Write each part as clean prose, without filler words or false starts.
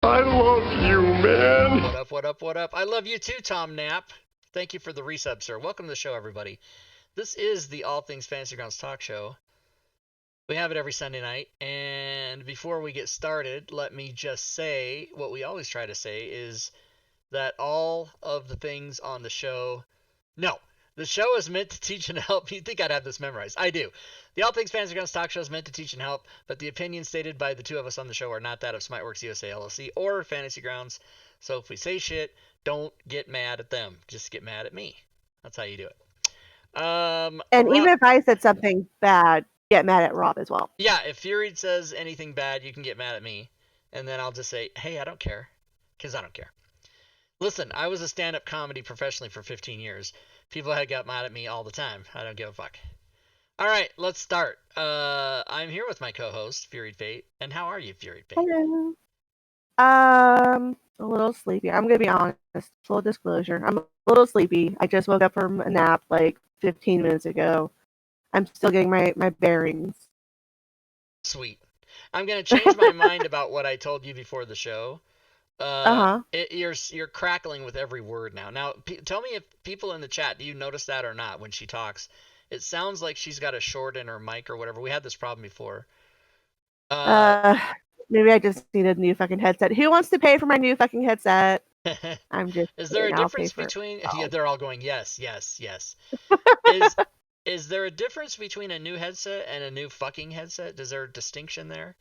I love you, man. What up, what up, what up? I love you too, Tom Knapp. Thank you for the resub, sir. Welcome to the show, everybody. This is the All Things Fantasy Grounds talk show. We have it every Sunday night. And before we get started, let me just say what we always try to say is that all of the things on the show. No, the show is meant to teach and help. You'd think I'd have this memorized. I do. The All Things Fantasy Grounds talk show is meant to teach and help, but the opinions stated by the two of us on the show are not that of Smiteworks USA LLC or Fantasy Grounds. So if we say shit, don't get mad at them. Just get mad at me. That's how you do it. And Rob, even if I said something bad, get mad at Rob as well. yeah, if Fury says anything bad, you can get mad at me. And then I'll just say, hey, I don't care. Because I don't care. Listen, I was a stand-up comedy professionally for 15 years. People had got mad at me all the time. I don't give a fuck. All right, let's start. I'm here with my co-host, Fury Fate. And how are you, Fury Fate? Hello. A little sleepy. I'm gonna be honest. Full disclosure. I'm a little sleepy. I just woke up from a nap like 15 minutes ago. I'm still getting my bearings. Sweet. I'm gonna change my mind about what I told you before the show. You're crackling with every word now. Now, tell me if people in the chat, do you notice that or not when she talks? It sounds like she's got a short in her mic or whatever. We had this problem before. Maybe I just need a new fucking headset. Who wants to pay for my new fucking headset? I'm just. Is there a I'll difference pay for between? it. Oh. Yeah, they're all going yes, yes, yes. Is there a difference between a new headset and a new fucking headset? Is there a distinction there?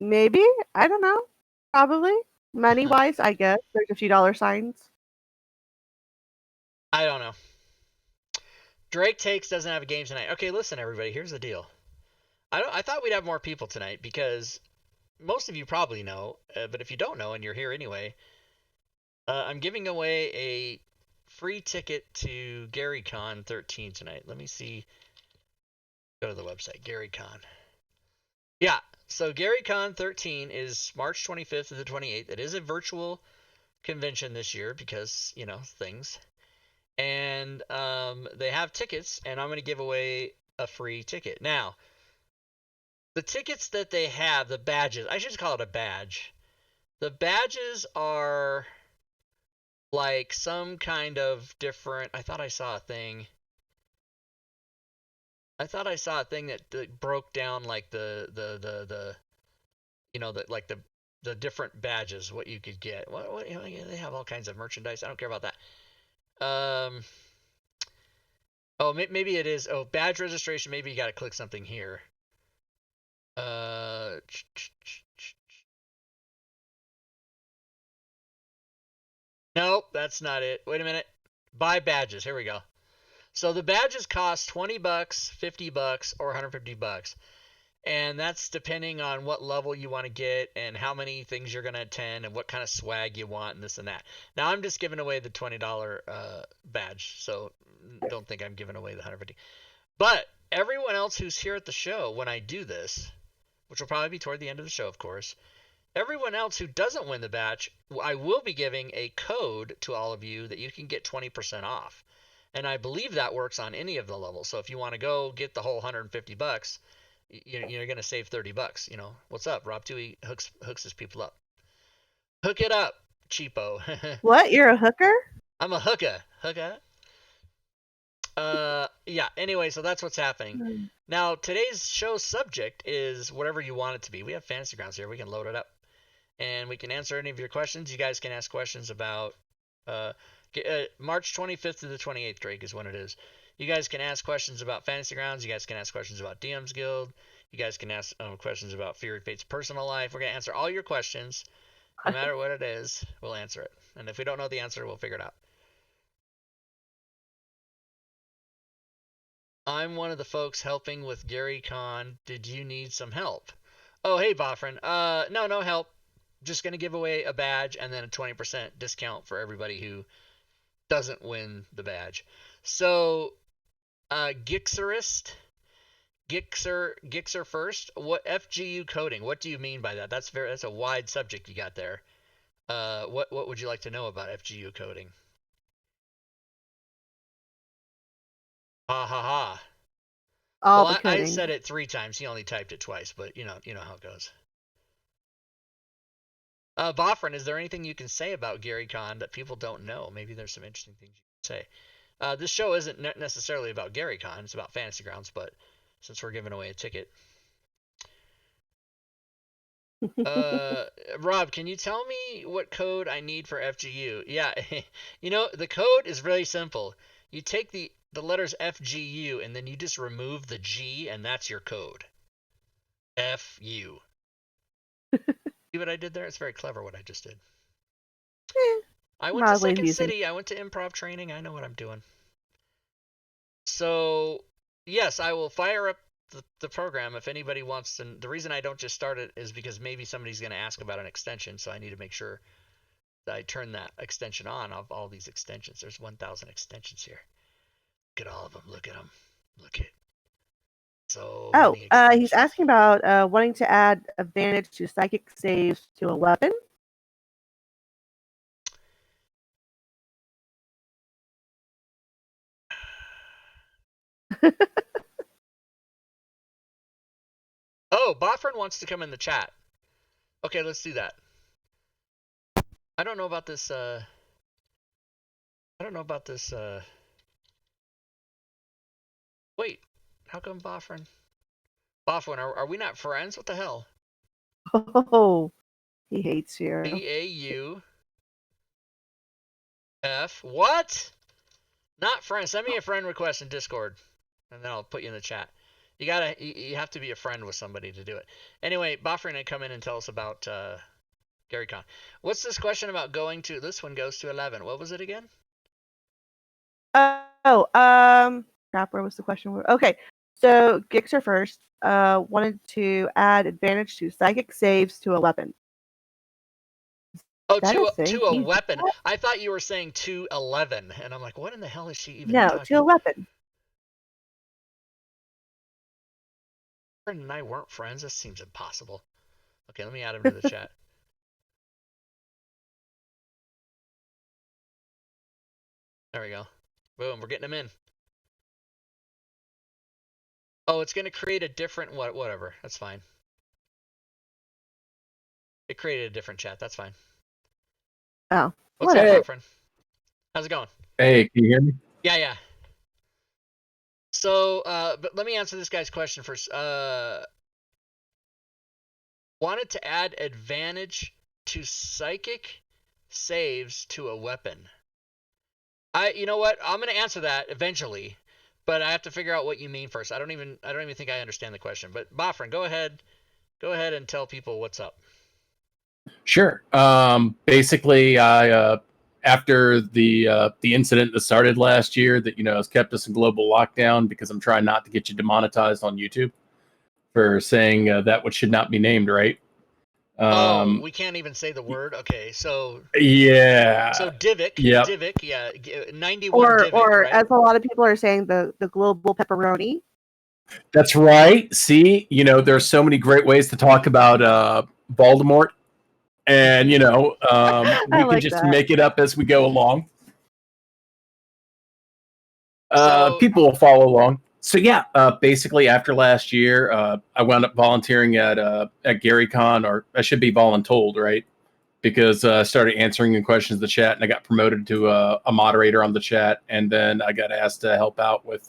Maybe. I don't know. Probably. Money wise, I guess. There's a few dollar signs. I don't know. Drake Takes doesn't have a game tonight. Okay, listen, everybody. Here's the deal. I thought we'd have more people tonight because most of you probably know, but if you don't know and you're here anyway, I'm giving away a free ticket to GaryCon 13 tonight. Let me see. Go to the website, GaryCon. Yeah, so GaryCon 13 is March 25th to the 28th. It is a virtual convention this year because, you know, things. And they have tickets, and I'm going to give away a free ticket. Now, the tickets that they have, the badges, I should call it a badge. The badges are like some kind of different. I thought I saw a thing. That broke down like the you know, the different badges, what you could get. What you know, they have all kinds of merchandise. I don't care about that. Oh, maybe it is. Oh, badge registration. Maybe you got to click something here. Nope, that's not it. Wait a minute. Buy badges. Here we go. So the badges cost $20, $50, or $150. And that's depending on what level you want to get and how many things you're going to attend and what kind of swag you want and this and that. Now, I'm just giving away the $20 badge, so don't think I'm giving away the $150. But everyone else who's here at the show when I do this, which will probably be toward the end of the show, of course, everyone else who doesn't win the badge, I will be giving a code to all of you that you can get 20% off. And I believe that works on any of the levels. So if you want to go get the whole $150, you're going to save $30. You know, what's up? Rob Tui hooks his people up. Hook it up, cheapo. What? You're a hooker? I'm a hooker. Yeah, anyway, so that's what's happening. Now, today's show subject is whatever you want it to be. We have Fantasy Grounds here. We can load it up. And we can answer any of your questions. You guys can ask questions about March 25th to the 28th, Drake, is when it is. You guys can ask questions about Fantasy Grounds. You guys can ask questions about DM's Guild. You guys can ask questions about Fury Fate's personal life. We're going to answer all your questions. No matter what it is, we'll answer it. And if we don't know the answer, we'll figure it out. I'm one of the folks helping with GaryCon. Did you need some help? Oh, hey, Bofrin. No help. Just going to give away a badge and then a 20% discount for everybody who doesn't win the badge. So, Gixer first. What FGU coding? What do you mean by that? That's a wide subject you got there. What would you like to know about FGU coding? Ha ha ha. All Well, the coding. I said it 3 times. He only typed it twice, but you know how it goes. Bofrin, is there anything you can say about GaryCon that people don't know? Maybe there's some interesting things you can say. This show isn't necessarily about GaryCon. It's about Fantasy Grounds, but since we're giving away a ticket. Rob, can you tell me what code I need for FGU? Yeah, the code is really simple. You take the letters FGU and then you just remove the G and that's your code. FU. See what I did there? It's very clever what I just did. I went to Second City. I went to improv training. I know what I'm doing. So, yes, I will fire up the program if anybody wants to. The reason I don't just start it is because maybe somebody's going to ask about an extension, so I need to make sure that I turn that extension on of all these extensions. There's 1,000 extensions here. Look at all of them. Look at them. Look at so. He's asking about wanting to add advantage to psychic saves to a weapon. Oh, Bofrin wants to come in the chat. Okay, let's do that. I don't know about this. Wait, how come Bofrin? Bofrin, are we not friends? What the hell? Oh, he hates you. BAUF. What? Not friends. Send me a friend request in Discord, and then I'll put you in the chat. You have to be a friend with somebody to do it. Anyway, Bofrin and come in and tell us about GaryCon. What's this question about going to? This one goes to 11. What was it again? Crap. Where was the question? Okay, so Gixer first wanted to add advantage to psychic saves to a weapon. Oh, to a weapon. I thought you were saying to 11, and I'm like, what in the hell is she even talking? No, to a weapon. Friend and I weren't friends. This seems impossible. Okay, let me add him to the chat. There we go. Boom, we're getting him in. Oh, it's going to create a different whatever. That's fine. It created a different chat. That's fine. Oh, what's up, my friend? How's it going? Hey, can you hear me? Yeah. So, but let me answer this guy's question first. Wanted to add advantage to psychic saves to a weapon. You know what? I'm going to answer that eventually, but I have to figure out what you mean first. I don't even think I understand the question. But Bofrin, go ahead and tell people what's up. Sure. Basically, after the incident that started last year that has kept us in global lockdown because I'm trying not to get you demonetized on YouTube for saying that what should not be named, right? We can't even say the word. Okay, so yeah. So Divik, yep. Divik, yeah, 91 or Divik, or right? As a lot of people are saying, the global pepperoni. That's right. See, there's so many great ways to talk about Voldemort. And, we can just make it up as we go along. People will follow along. So, yeah, basically after last year, I wound up volunteering at GaryCon, or I should be voluntold, right? Because I started answering the questions in the chat, and I got promoted to a moderator on the chat. And then I got asked to help out with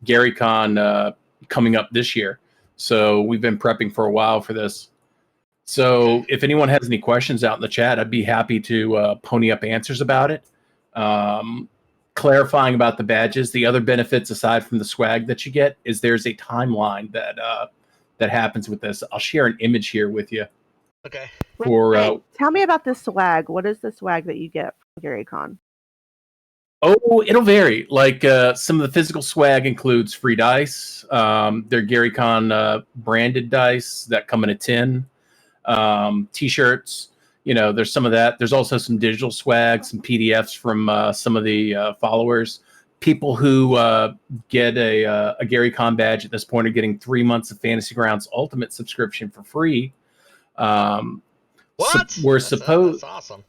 GaryCon coming up this year. So we've been prepping for a while for this. So if anyone has any questions out in the chat, I'd be happy to pony up answers about it. Clarifying about the badges, the other benefits aside from the swag that you get is there's a timeline that happens with this. I'll share an image here with you. Okay. Tell me about this swag. What is the swag that you get from GaryCon? Oh, it'll vary. Like some of the physical swag includes free dice. They're GaryCon branded dice that come in a tin. T-shirts, there's some of that. There's also some digital swag, some PDFs from some of the followers. People who get a GaryCon badge at this point are getting 3 months of Fantasy Grounds Ultimate subscription for free. What? So we're supposed. That's awesome.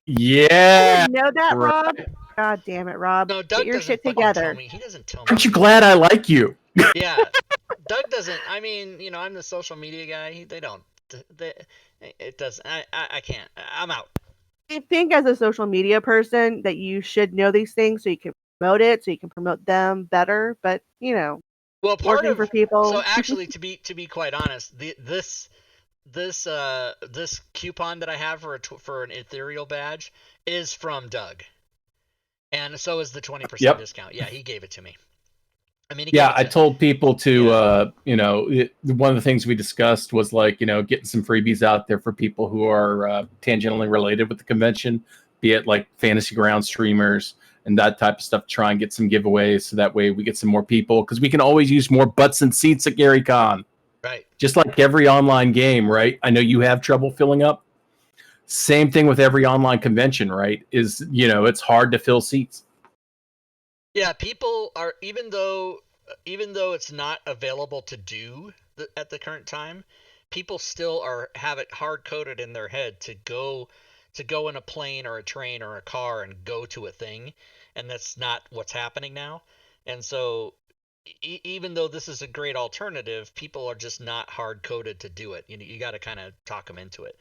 Yeah. I didn't know that, right. Rob. God damn it, Rob. No, Doug Get your shit together. He doesn't tell me. Aren't you glad I like you? Yeah. Doug doesn't. I mean, I'm the social media guy. They don't it doesn't. I can't. I'm out. I think as a social media person that you should know these things so you can promote it, so you can promote them better. But Well, part working of for people. so actually, to be quite honest, this coupon that I have for an ethereal badge is from Doug, and so is the 20% Yep. discount. Yeah, he gave it to me. I mean, Yeah, I told people to, one of the things we discussed was like, getting some freebies out there for people who are tangentially related with the convention, be it like Fantasy Ground streamers and that type of stuff, try and get some giveaways so that way we get some more people, because we can always use more butts and seats at Gary Con. Right. Just like every online game, right? I know you have trouble filling up. Same thing with every online convention, right? It's hard to fill seats. Yeah, people are even though it's not available to do at the current time, people still have it hard coded in their head to go in a plane or a train or a car and go to a thing, and that's not what's happening now. And so even though this is a great alternative, people are just not hard coded to do it. You got to kind of talk them into it.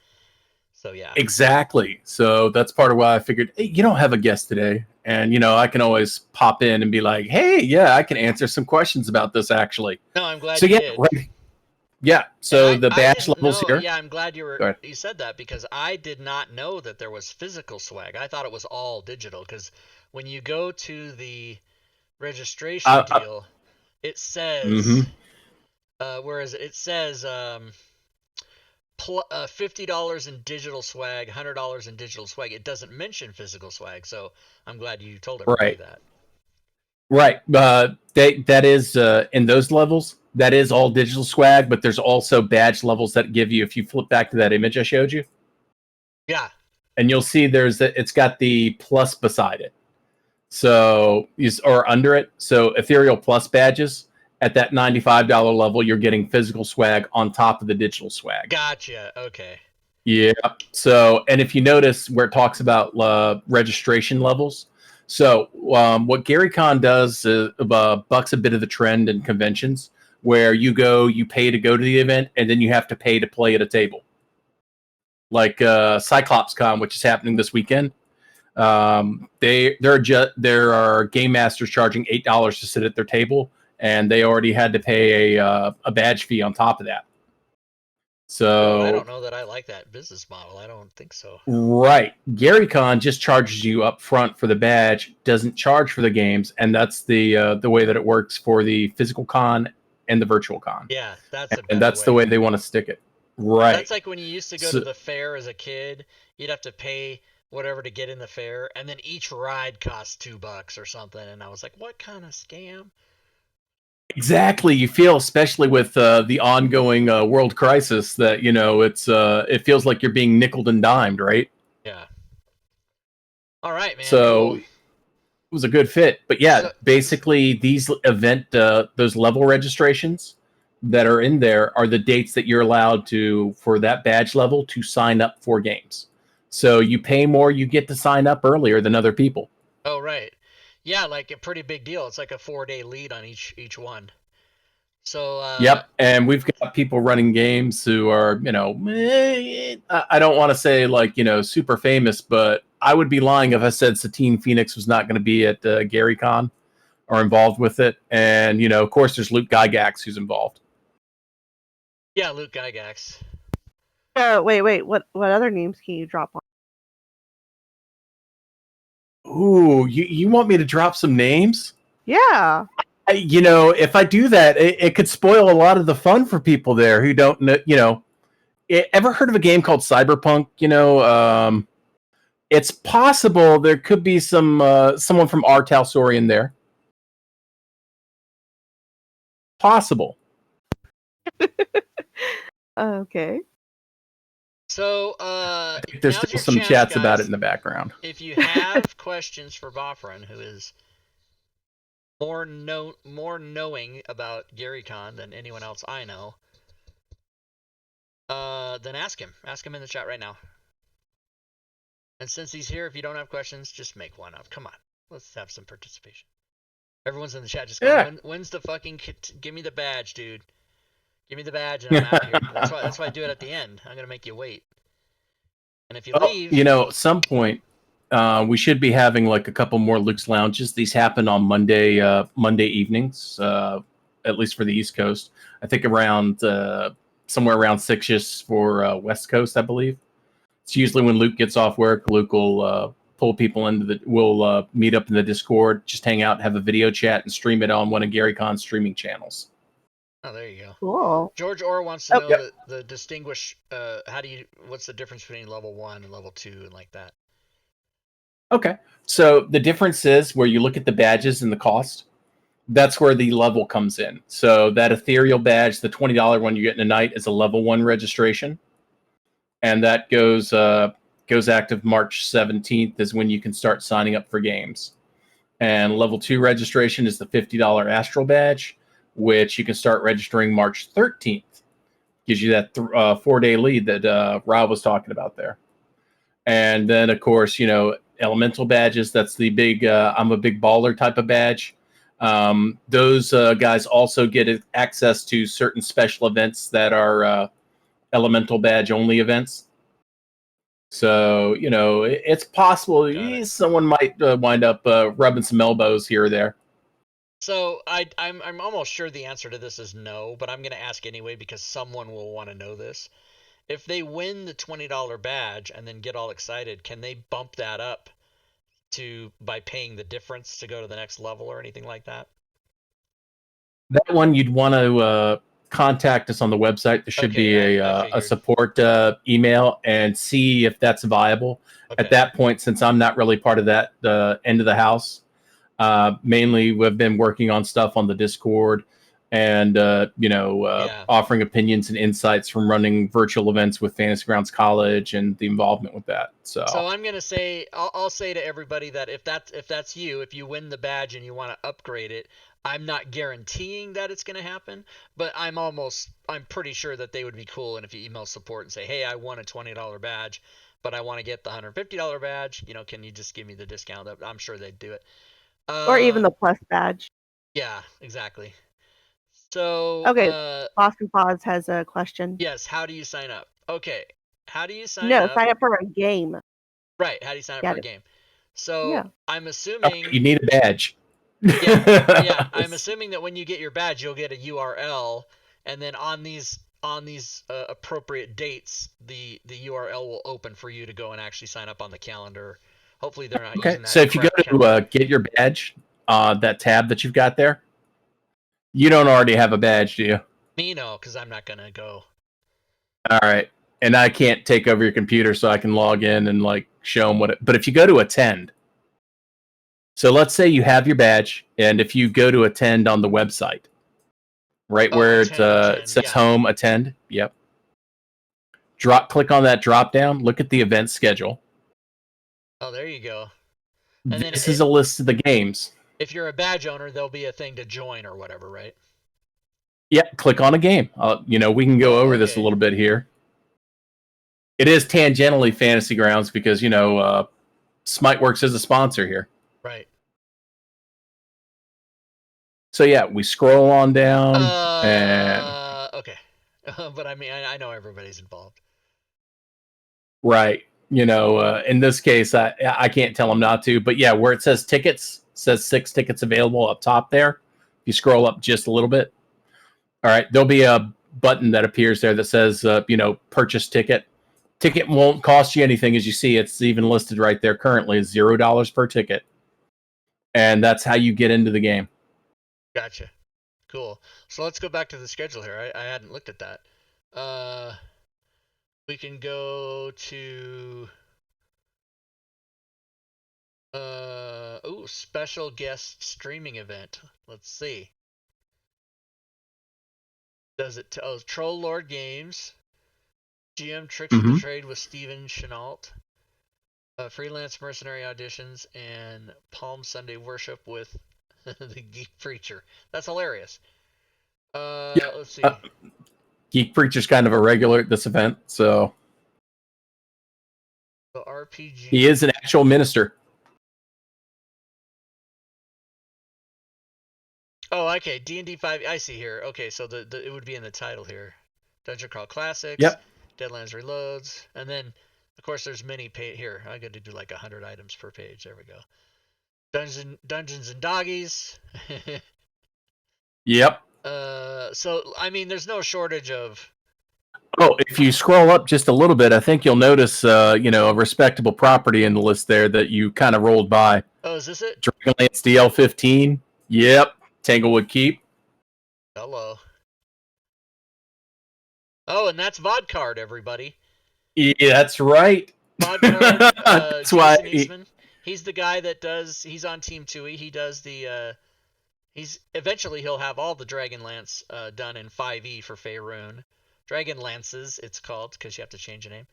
So yeah. Exactly. So that's part of why I figured, hey, you don't have a guest today. And, I can always pop in and be like, hey, yeah, I can answer some questions about this, actually. No, I'm glad so, you yeah, did. Right. Yeah, so the badge levels here. Yeah, I'm glad you said that, because I did not know that there was physical swag. I thought it was all digital, because when you go to the registration deal, it says, where is it? It says $50 in digital swag, $100 in digital swag. It doesn't mention physical swag, so I'm glad you told everybody that. Right. That is in those levels. That is all digital swag, but there's also badge levels that give you. If you flip back to that image I showed you, yeah, and you'll see it's got the plus beside it, or under it. So Ethereal Plus badges at that $95 level, you're getting physical swag on top of the digital swag. Gotcha. Okay. Yeah. So, and if you notice where it talks about registration levels. So what GaryCon does bucks a bit of the trend in conventions where you pay to go to the event, and then you have to pay to play at a table. Like CyclopsCon, which is happening this weekend. There are game masters charging $8 to sit at their table, and they already had to pay a badge fee on top of that. So I don't know that I like that business model. I don't think so. Right. GaryCon just charges you up front for the badge, doesn't charge for the games, and that's the way that it works for the physical con and the virtual con. Yeah, that's the way they want to stick it. Right. That's like when you used to go to the fair as a kid, you'd have to pay whatever to get in the fair, and then each ride cost $2 or something, and I was like, what kind of scam? Exactly. You feel, especially with the ongoing world crisis, that it feels like you're being nickeled and dimed, right? Yeah. All right, man. So cool. It was a good fit, but yeah, basically these those level registrations that are in there are the dates that you're allowed for that badge level to sign up for games. So you pay more, you get to sign up earlier than other people. Oh, right. Yeah, like a pretty big deal. It's like a 4-day lead on each one. So yep, and we've got people running games who are, I don't want to say like, super famous, but I would be lying if I said Satine Phoenix was not going to be at GaryCon or involved with it. And, of course, there's Luke Gygax who's involved. Yeah, Luke Gygax. Wait. What other names can you drop on? Ooh, you want me to drop some names? Yeah. If I do that, it could spoil a lot of the fun for people there who don't know, ever heard of a game called Cyberpunk? It's possible there could be someone from R. Talsorian there. Possible. Okay. So, I think there's still some chance, chats guys, about it in the background. If you have questions for Bofferin, who is more knowing about GaryCon than anyone else I know, then ask him. Ask him in the chat right now. And since he's here, if you don't have questions, just make one up. Come on. Let's have some participation. Everyone's in the chat just going, when's the fucking... Give me the badge, dude. Give me the badge and I'm out of here. That's why I do it at the end. I'm gonna make you wait. And if you Well, leave, at some point, we should be having like a couple more Luke's Lounges. These happen on Monday evenings, at least for the East Coast. I think around somewhere around 6ish for West Coast, I believe. It's usually when Luke gets off work. Luke will pull people we'll meet up in the Discord, just hang out, have a video chat, and stream it on one of Gary Con's streaming channels. oh, there you go. Cool. George Orr wants to know Yep. the distinguish. What's the difference between level 1 and level 2 and like that? Okay. So the difference is where you look at the badges and the cost. That's where the level comes in. So that ethereal badge, the $20 one you get in a night, is a level 1 registration, and that goes active March 17th is when you can start signing up for games. And level 2 registration is the $50 Astral badge, which you can start registering March 13th. Gives you that 4-day lead that Rob was talking about there. And then, of course, elemental badges. That's the big I'm a big baller type of badge. Those guys also get access to certain special events that are elemental badge only events. So, it's possible someone might wind up rubbing some elbows here or there. So I'm almost sure the answer to this is no, but I'm going to ask anyway because someone will want to know this. If they win the $20 badge and then get all excited, can they bump that up by paying the difference to go to the next level or anything like that? That one you'd want to contact us on the website. There should be a support email and see if that's viable. Okay. At that point, since I'm not really part of that end of the house, mainly we've been working on stuff on the Discord and offering opinions and insights from running virtual events with Fantasy Grounds College and the involvement with that. So I'm gonna say I'll say to everybody that if that's you, if you win the badge and you want to upgrade it, I'm not guaranteeing that it's gonna happen, but I'm pretty sure that they would be cool. And if you email support and say, hey, I won a $20 badge, but I want to get the $150 badge, can you just give me the discount? I'm sure they'd do it. Or even the plus badge. Yeah, exactly. So okay, Boston Pause has a question. Yes, how do you sign up? Okay, how do you sign up? No, sign up for a game. Right, how do you sign up for a game? So yeah. I'm assuming you need a badge. yeah, I'm assuming that when you get your badge, you'll get a URL, and then on these appropriate dates, the URL will open for you to go and actually sign up on the calendar. Hopefully they're not using that. So if you go to get your badge, that tab that you've got there, you don't already have a badge, do you? Me, no, because I'm not gonna go. All right, and I can't take over your computer, so I can log in and show them what. But if you go to attend, so let's say you have your badge, and if you go to attend on the website, right where it says home, attend, yep. Click on that drop down. Look at the event schedule. Oh, there you go. And this is a list of the games. If you're a badge owner, there'll be a thing to join or whatever, right? Yeah, click on a game. We can go over this a little bit here. It is tangentially Fantasy Grounds because, Smiteworks is a sponsor here. Right. So, yeah, we scroll on down and... Okay. But, I mean, I know everybody's involved. Right. In this case, I can't tell them not to. But, yeah, where it says tickets, says 6 tickets available up top there. If you scroll up just a little bit. All right, there'll be a button that appears there that says, purchase ticket. Ticket won't cost you anything. As you see, it's even listed right there currently, $0 per ticket. And that's how you get into the game. Gotcha. Cool. So let's go back to the schedule here. I hadn't looked at that. We can go to... special guest streaming event. Let's see. Does it Troll Lord Games, GM Tricks of the Trade with Steven Chenault, Freelance Mercenary Auditions, and Palm Sunday Worship with the Geek Preacher. That's hilarious. Let's see. Geek Preacher's kind of a regular at this event, so RPG. He is an actual minister. Oh, okay. D&D 5. I see here. Okay, so the it would be in the title here. Dungeon Crawl Classics. Yep. Deadlands Reloads, and then of course there's many here. I got to do like 100 items per page. There we go. Dungeons and Doggies. Yep. So I mean, there's no shortage of. Oh, if you scroll up just a little bit, I think you'll notice, a respectable property in the list there that you kind of rolled by. Oh, is this it? Dragonlance DL15. Yep. Tanglewood Keep. Hello. Oh, and that's Vodcard, everybody. Yeah, that's right. Vodcard. That's Jason why. Eastman. He's the guy that does. He's on Team 2E. He does the. Eventually he'll have all the Dragonlance done in 5e for Faerun. Dragonlances, it's called, because you have to change the name.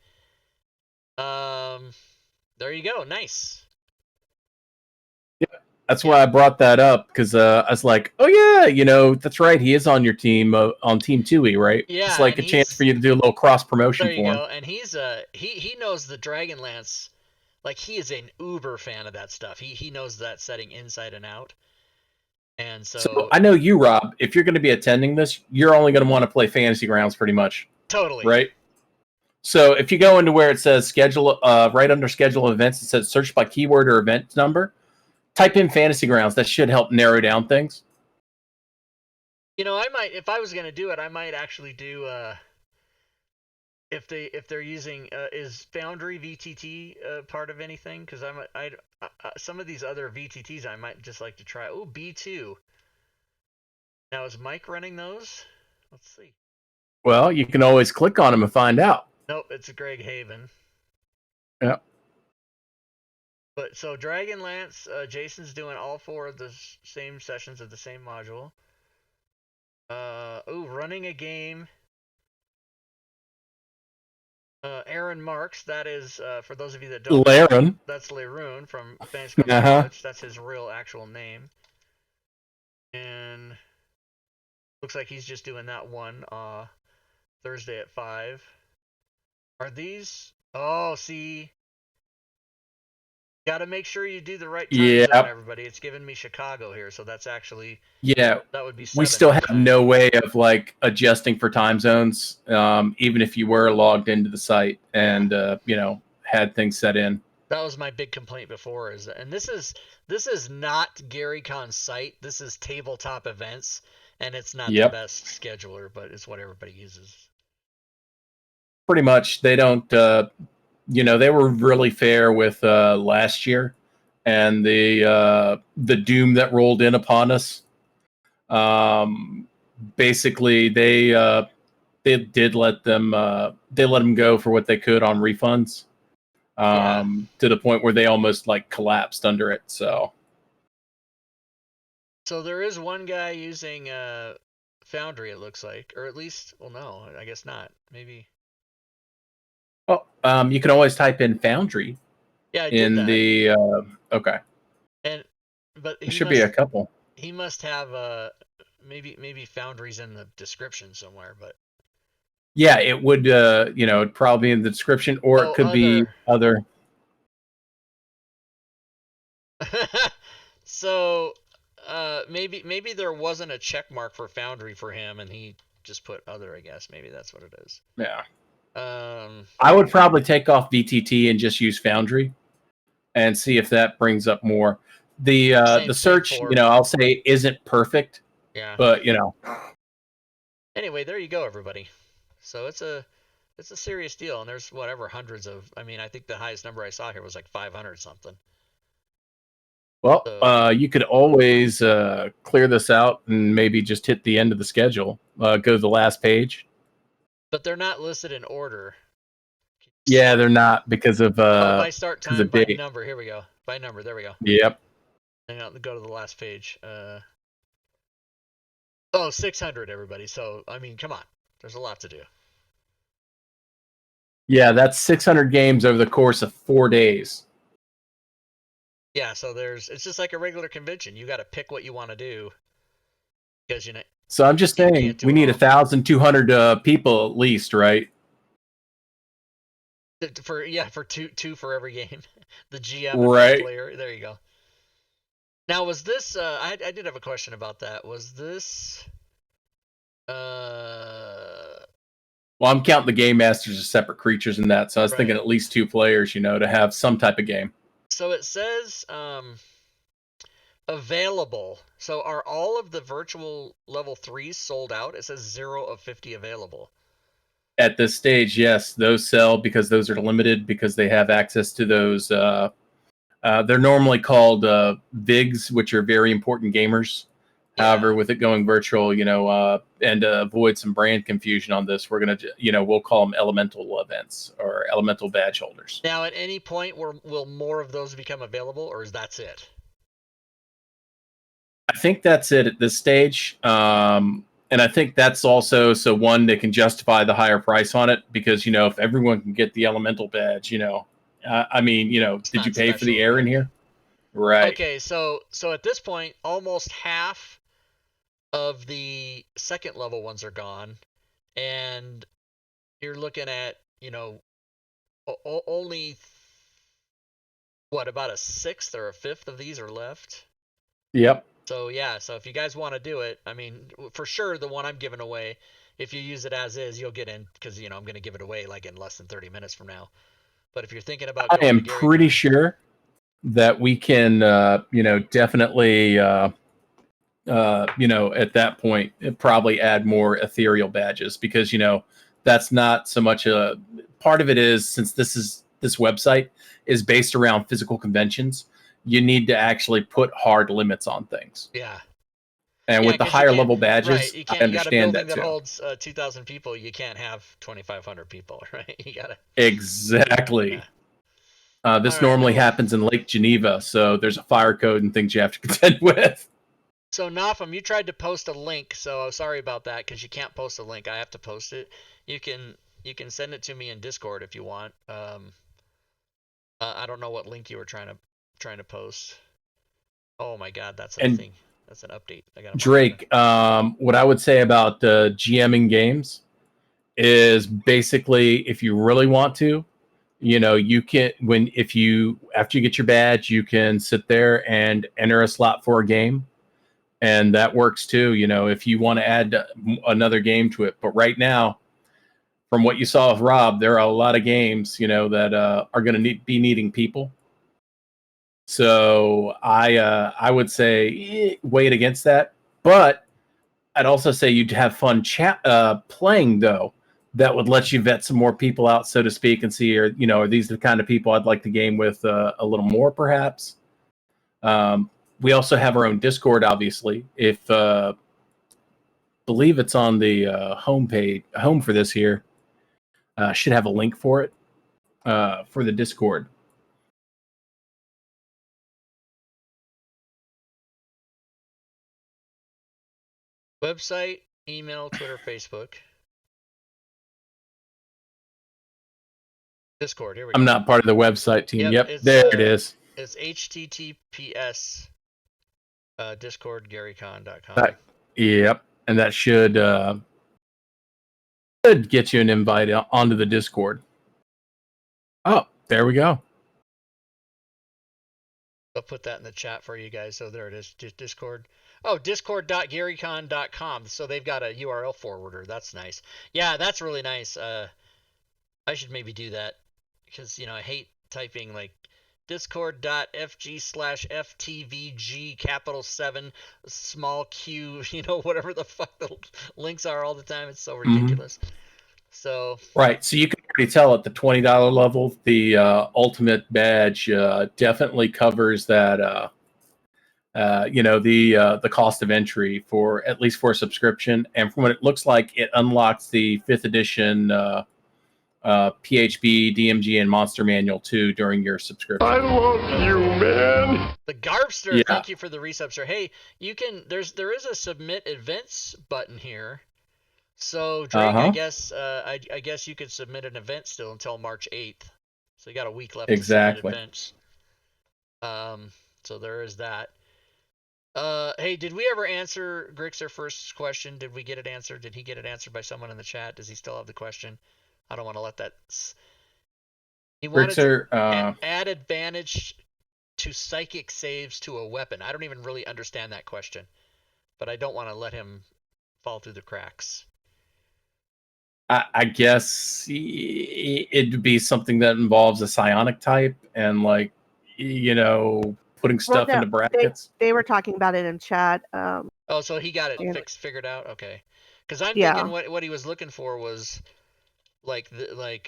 There you go. Nice. That's why I brought that up, because I was like, oh yeah, that's right. He is on your team, on Team 2E, right? Yeah, it's like a chance for you to do a little cross promotion there you for him. go. And he's he knows the Dragonlance, like he is an uber fan of that stuff. He knows that setting inside and out. And So I know you, Rob. If you're going to be attending this, you're only going to want to play Fantasy Grounds, pretty much. Totally. Right. So if you go into where it says schedule, right under schedule events, it says search by keyword or event number. Type in Fantasy Grounds. That should help narrow down things. I might, if I was going to do it, I might actually do. If they're using is Foundry VTT part of anything? Because I some of these other VTTs I might just like to try. Oh, B2. Now is Mike running those? Let's see. Well, you can always click on them and find out. Nope, it's Greg Haven. Yeah. But so Dragonlance, Jason's doing all 4 of the same sessions of the same module. Running a game. Aaron Marks, that is, for those of you that don't know, that's Leroon from Fantasy College. That's his real actual name. And looks like he's just doing that one Thursday at 5. Are these? Oh, see. Got to make sure you do the right time zone, everybody. It's giving me Chicago here, so that's actually... Yeah, that would be we still have no way of adjusting for time zones, even if you were logged into the site and had things set in. That was my big complaint before, and this is not Gary Con's site. This is Tabletop Events, and it's not the best scheduler, but it's what everybody uses. Pretty much, they don't. They were really fair with last year, and the doom that rolled in upon us. Basically, they did let them go for what they could on refunds, to the point where they almost collapsed under it. So there is one guy using Foundry, it looks like, or at least, well, no, I guess not. Maybe. Oh, you can always type in Foundry. Yeah, I did that. Okay. But there should be a couple. He must have maybe Foundry's in the description somewhere, but yeah, it would it'd probably be in the description, or it could be other. So maybe there wasn't a check mark for Foundry for him, and he just put other. I guess maybe that's what it is. Yeah. I would probably take off VTT and just use Foundry, and see if that brings up more. The search, I'll say isn't perfect. Yeah. But Anyway, there you go, everybody. So it's a serious deal, and there's hundreds of. I mean, I think the highest number I saw here was like 500 something. Well, so, you could always clear this out and maybe just hit the end of the schedule. Go to the last page. But they're not listed in order. Yeah, they're not because of by start time, by number. Here we go. By number. There we go. Yep. Hang on, go to the last page. 600, everybody. So, I mean, come on. There's a lot to do. Yeah, that's 600 games over the course of 4 days. Yeah, so it's just like a regular convention. You got to pick what you want to do. Because, So I'm just saying, we need 1,200 people at least, right? For two for every game. The GM right. Player. There you go. Now, was this? I did have a question about that. Was this? Well, I'm counting the game masters as separate creatures in that, so I was thinking Right. at least 2 players, to have some type of game. So it says available. So are all of the virtual level 3s sold out? It says 0 of 50 available. At this stage, yes, those sell because those are limited because they have access to those. They're normally called VIGs, which are very important gamers. Yeah. However, with it going virtual, and to avoid some brand confusion on this, we're gonna, we'll call them elemental events or elemental badge holders. Now, at any point, will more of those become available, or is that it? I think that's it at this stage. And I think that's also so one, they can justify the higher price on it because, if everyone can get the elemental badge, I mean, did you pay for the air in here? Right. Okay, so at this point, almost half of the second level ones are gone, and you're looking at, only about a sixth or a fifth of these are left. Yep. So yeah, so if you guys want to do it, I mean, for sure the one I'm giving away, if you use it as is, you'll get in because I'm going to give it away like in less than 30 minutes from now. But if you're thinking about I am pretty sure that we can, definitely, at that point, probably add more ethereal badges because, that's not so much a part of it is since this website is based around physical conventions, you need to actually put hard limits on things. Yeah. And with the higher level badges, right, you can't, I understand you got a building that holds 2,000 people. You can't have 2,500 people, right? You gotta. Exactly. Yeah. This normally happens in Lake Geneva, so there's a fire code and things you have to contend with. So Nafum, you tried to post a link, so sorry about that because you can't post a link. I have to post it. You can send it to me in Discord if you want. I don't know what link you were trying to post. Oh my God, that's a thing. That's an update. I got Drake. What I would say about GMing games is basically if you really want to, you can after you get your badge, you can sit there and enter a slot for a game. And that works too, if you want to add another game to it. But right now, from what you saw with Rob, there are a lot of games, that are going to be needing people. So I would say wait against that. But I'd also say you'd have fun playing, though. That would let you vet some more people out, so to speak, and see, are these the kind of people I'd like to game with a little more, perhaps. We also have our own Discord, obviously. If believe it's on the home for this here. Should have a link for it for the Discord. Website, email, Twitter, Facebook. Discord, here we go. I'm not part of the website team. Yep, there it is. It's https discordgarycon.com. Yep, and that should get you an invite onto the Discord. Oh, there we go. I'll put that in the chat for you guys. So there it is, Discord. Oh, discord.garycon.com. So they've got a URL forwarder. That's nice. Yeah, that's really nice. I should maybe do that because, I hate typing like discord.fg/ftvg capital 7 small q, whatever the fuck the links are all the time. It's so ridiculous. So right, so you can already tell at the $20 level, the ultimate badge definitely covers that. The cost of entry for at least for a subscription, and from what it looks like, it unlocks the 5th edition PHB, DMG, and Monster Manual too during your subscription. I love you, man. The Garbster, thank you for the resub, sir. Hey, there is a submit events button here. So Drake, I guess you could submit an event still until March 8th. So you got a week left to submit events. So there is that. Hey, did we ever answer Grixer first question? Did we get it answered? Did he get it answered by someone in the chat? Does he still have the question? I don't want to let that. He wanted Grixer, to add advantage to psychic saves to a weapon? I don't even really understand that question, but I don't want to let him fall through the cracks. I guess it'd be something that involves a psionic type and like, putting stuff no, into brackets. They were talking about it in chat. Oh, so he got it Yeah. figured out. Okay, because I'm Yeah. thinking what he was looking for was like Drake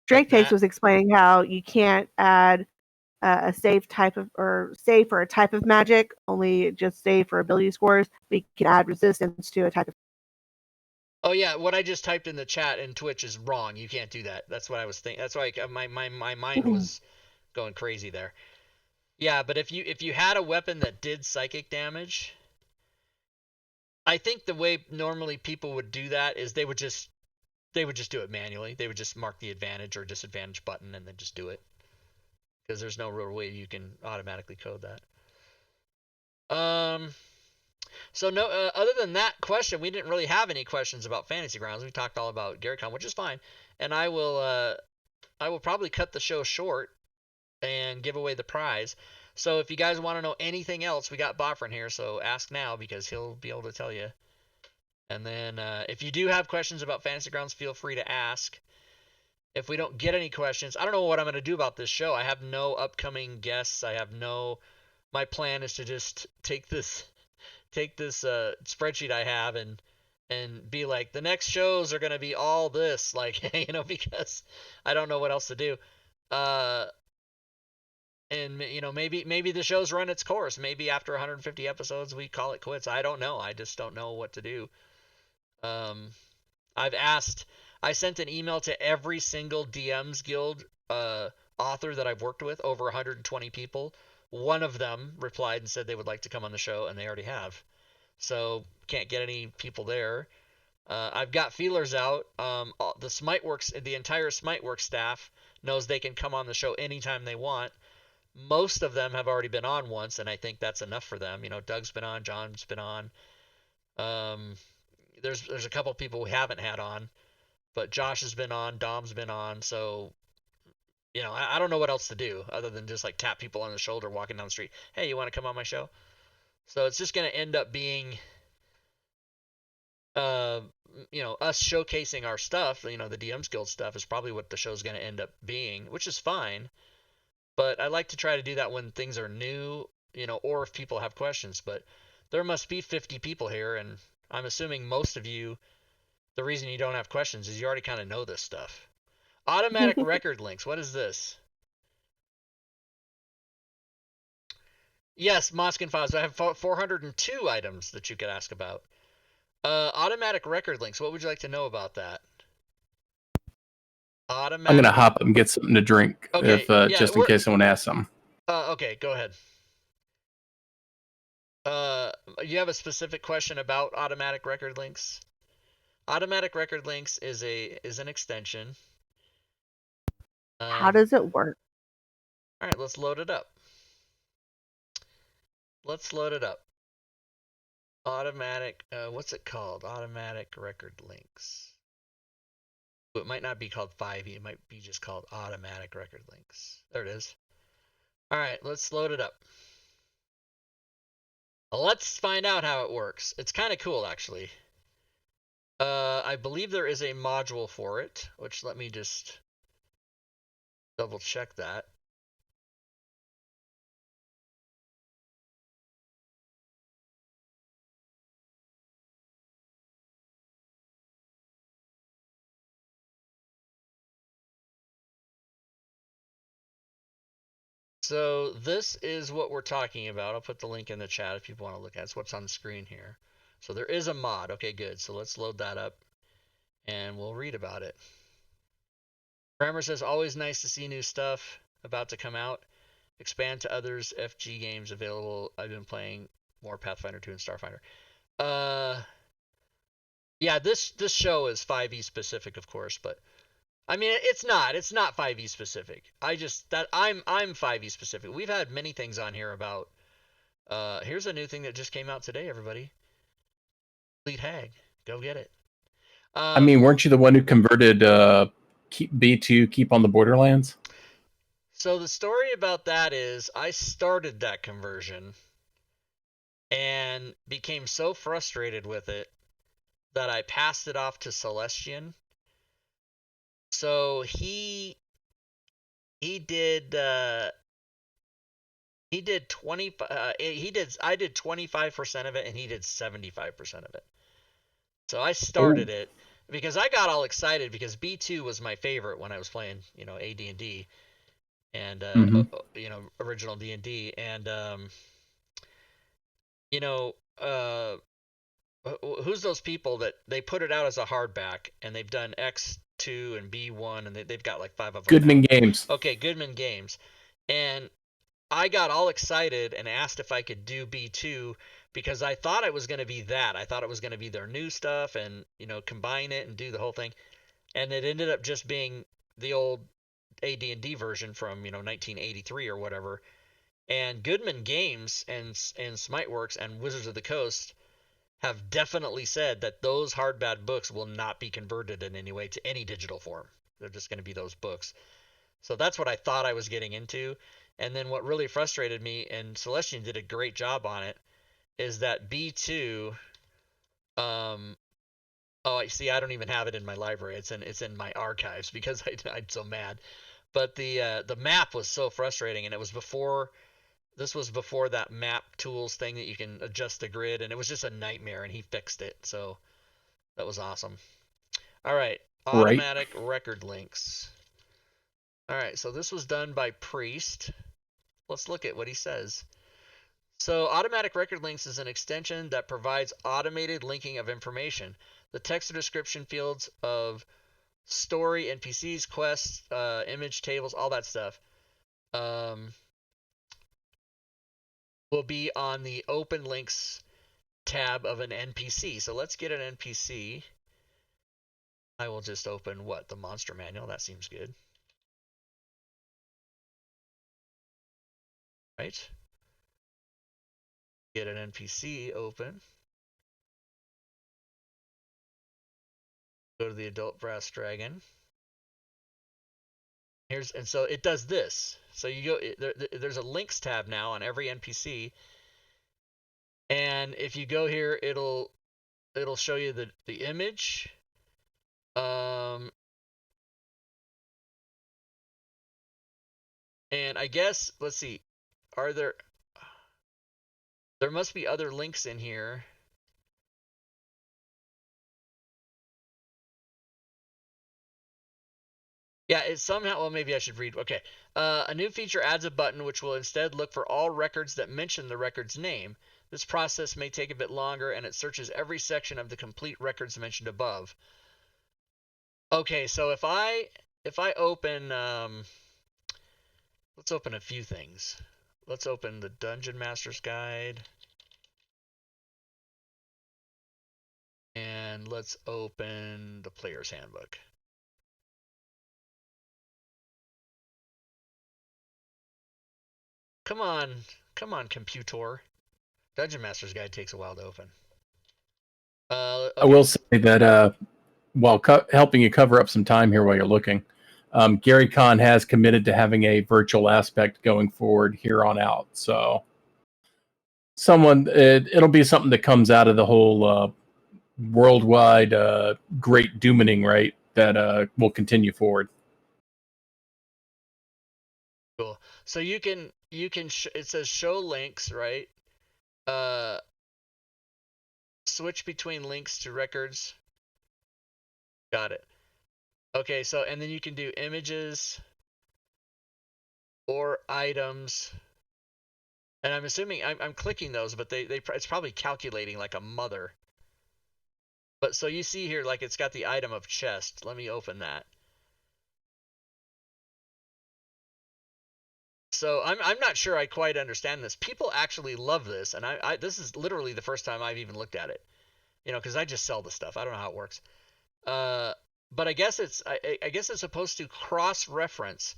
Takes that- was explaining how you can't add a save type of or save for a type of magic, only just save for ability scores. But you can add resistance to a type of. Oh yeah, what I just typed in the chat in Twitch is wrong. You can't do that. That's what I was thinking. That's why my mind was going crazy there. Yeah, but if you had a weapon that did psychic damage, I think the way normally people would do that is they would just do it manually. They would just mark the advantage or disadvantage button and then just do it. Because there's no real way you can automatically code that. So no, other than that question, we didn't really have any questions about Fantasy Grounds. We talked all about GaryCon, which is fine. And I will probably cut the show short and give away the prize. So if you guys want to know anything else, we got Bofrin here, so ask now because he'll be able to tell you. And then if you do have questions about Fantasy Grounds, feel free to ask. If we don't get any questions, I don't know what I'm going to do about this show. I have no upcoming guests. My plan is to just take this spreadsheet I have and be like, the next shows are going to be all this, like, because I don't know what else to do. And maybe the show's run its course. Maybe after 150 episodes we call it quits. I don't know. I just don't know what to do. I sent an email to every single DMs Guild author that I've worked with, over 120 people. One of them replied and said they would like to come on the show, and they already have. So can't get any people there. I've got feelers out. The entire Smiteworks staff knows they can come on the show anytime they want. Most of them have already been on once, and I think that's enough for them. Doug's been on, John's been on. There's a couple people we haven't had on, but Josh has been on, Dom's been on, so I don't know what else to do other than just like tap people on the shoulder walking down the street. Hey, you want to come on my show? So it's just going to end up being, us showcasing our stuff. The DMs Guild stuff is probably what the show's going to end up being, which is fine. But I like to try to do that when things are new, or if people have questions. But there must be 50 people here, and I'm assuming most of you, the reason you don't have questions is you already kind of know this stuff. Automatic record links. What is this? Yes, Moskin Files. I have 402 items that you could ask about. Automatic record links. What would you like to know about that? I'm going to hop up and get something to drink, Okay, just in case someone asks something. Okay, go ahead. You have a specific question about automatic record links? Automatic record links is an extension. How does it work? All right, let's load it up. Automatic, what's it called? Automatic record links. It might not be called 5e. It might be just called automatic record links. There it is. All right, let's load it up. Let's find out how it works. It's kind of cool, actually. I believe there is a module for it, which let me just double check that. So this is what we're talking about. I'll put the link in the chat if people want to look at it. It's what's on the screen here. So there is a mod. Okay, good. So let's load that up and we'll read about it. Grammar says, always nice to see new stuff about to come out. Expand to others FG games available. I've been playing more Pathfinder 2 and Starfinder. Yeah, this show is 5e specific, of course, but I mean, it's not 5e specific. I'm 5e specific. We've had many things on here about. Here's a new thing that just came out today, everybody. Fleet Hag, go get it. Weren't you the one who converted B to Keep on the Borderlands? So the story about that is I started that conversion and became so frustrated with it that I passed it off to Celestian. So he did he did 20 I did 25% of it and he did 75% of it. So I started it because I got all excited because B2 was my favorite when I was playing, AD&D and original D&D and who's those people that they put it out as a hardback and they've done X2 and B1 and they've got like 5 of them. Goodman Games. Okay, Goodman Games. And I got all excited and asked if I could do B2 because I thought it was going to be that. I thought it was going to be their new stuff and, combine it and do the whole thing. And it ended up just being the old AD&D version from, 1983 or whatever. And Goodman Games and Smiteworks and Wizards of the Coast have definitely said that those hardback books will not be converted in any way to any digital form. They're just going to be those books. So that's what I thought I was getting into. And then what really frustrated me, and Celestian did a great job on it, is that B2, I see, I don't even have it in my library. It's in my archives because I'm so mad. But the map was so frustrating, and this was before that map tools thing that you can adjust the grid, and it was just a nightmare, and he fixed it. So that was awesome. All right, automatic record links. All right, so this was done by Priest. Let's look at what he says. So automatic record links is an extension that provides automated linking of information. The text or description fields of story, NPCs, quests, image tables, all that stuff will be on the open links tab of an NPC. So let's get an NPC. I will just open the monster manual. That seems good. Right. Get an NPC open. Go to the adult brass dragon. And so it does this. So you go there's a links tab now on every NPC. And if you go here, it'll show you the image. And I guess, let's see, there must be other links in here. Yeah, it's somehow, well, maybe I should read. Okay. A new feature adds a button which will instead look for all records that mention the record's name. This process may take a bit longer, and it searches every section of the complete records mentioned above. Okay, so if I open, let's open a few things. Let's open the Dungeon Master's Guide. And let's open the Player's Handbook. Come on, computer. Dungeon Master's Guide takes a while to open. Okay. I will say that while helping you cover up some time here while you're looking, Gary Kahn has committed to having a virtual aspect going forward here on out. So it'll be something that comes out of the whole worldwide great dooming, right? That will continue forward. Cool. So you can it says show links, right? Switch between links to records. Got it. Okay, so and then you can do images or items. And I'm assuming I'm clicking those, but it's probably calculating like a mother. But so you see here, like it's got the item of chest. Let me open that. So I'm not sure I quite understand this. People actually love this, and this is literally the first time I've even looked at it. Because I just sell the stuff. I don't know how it works. But I guess I guess it's supposed to cross-reference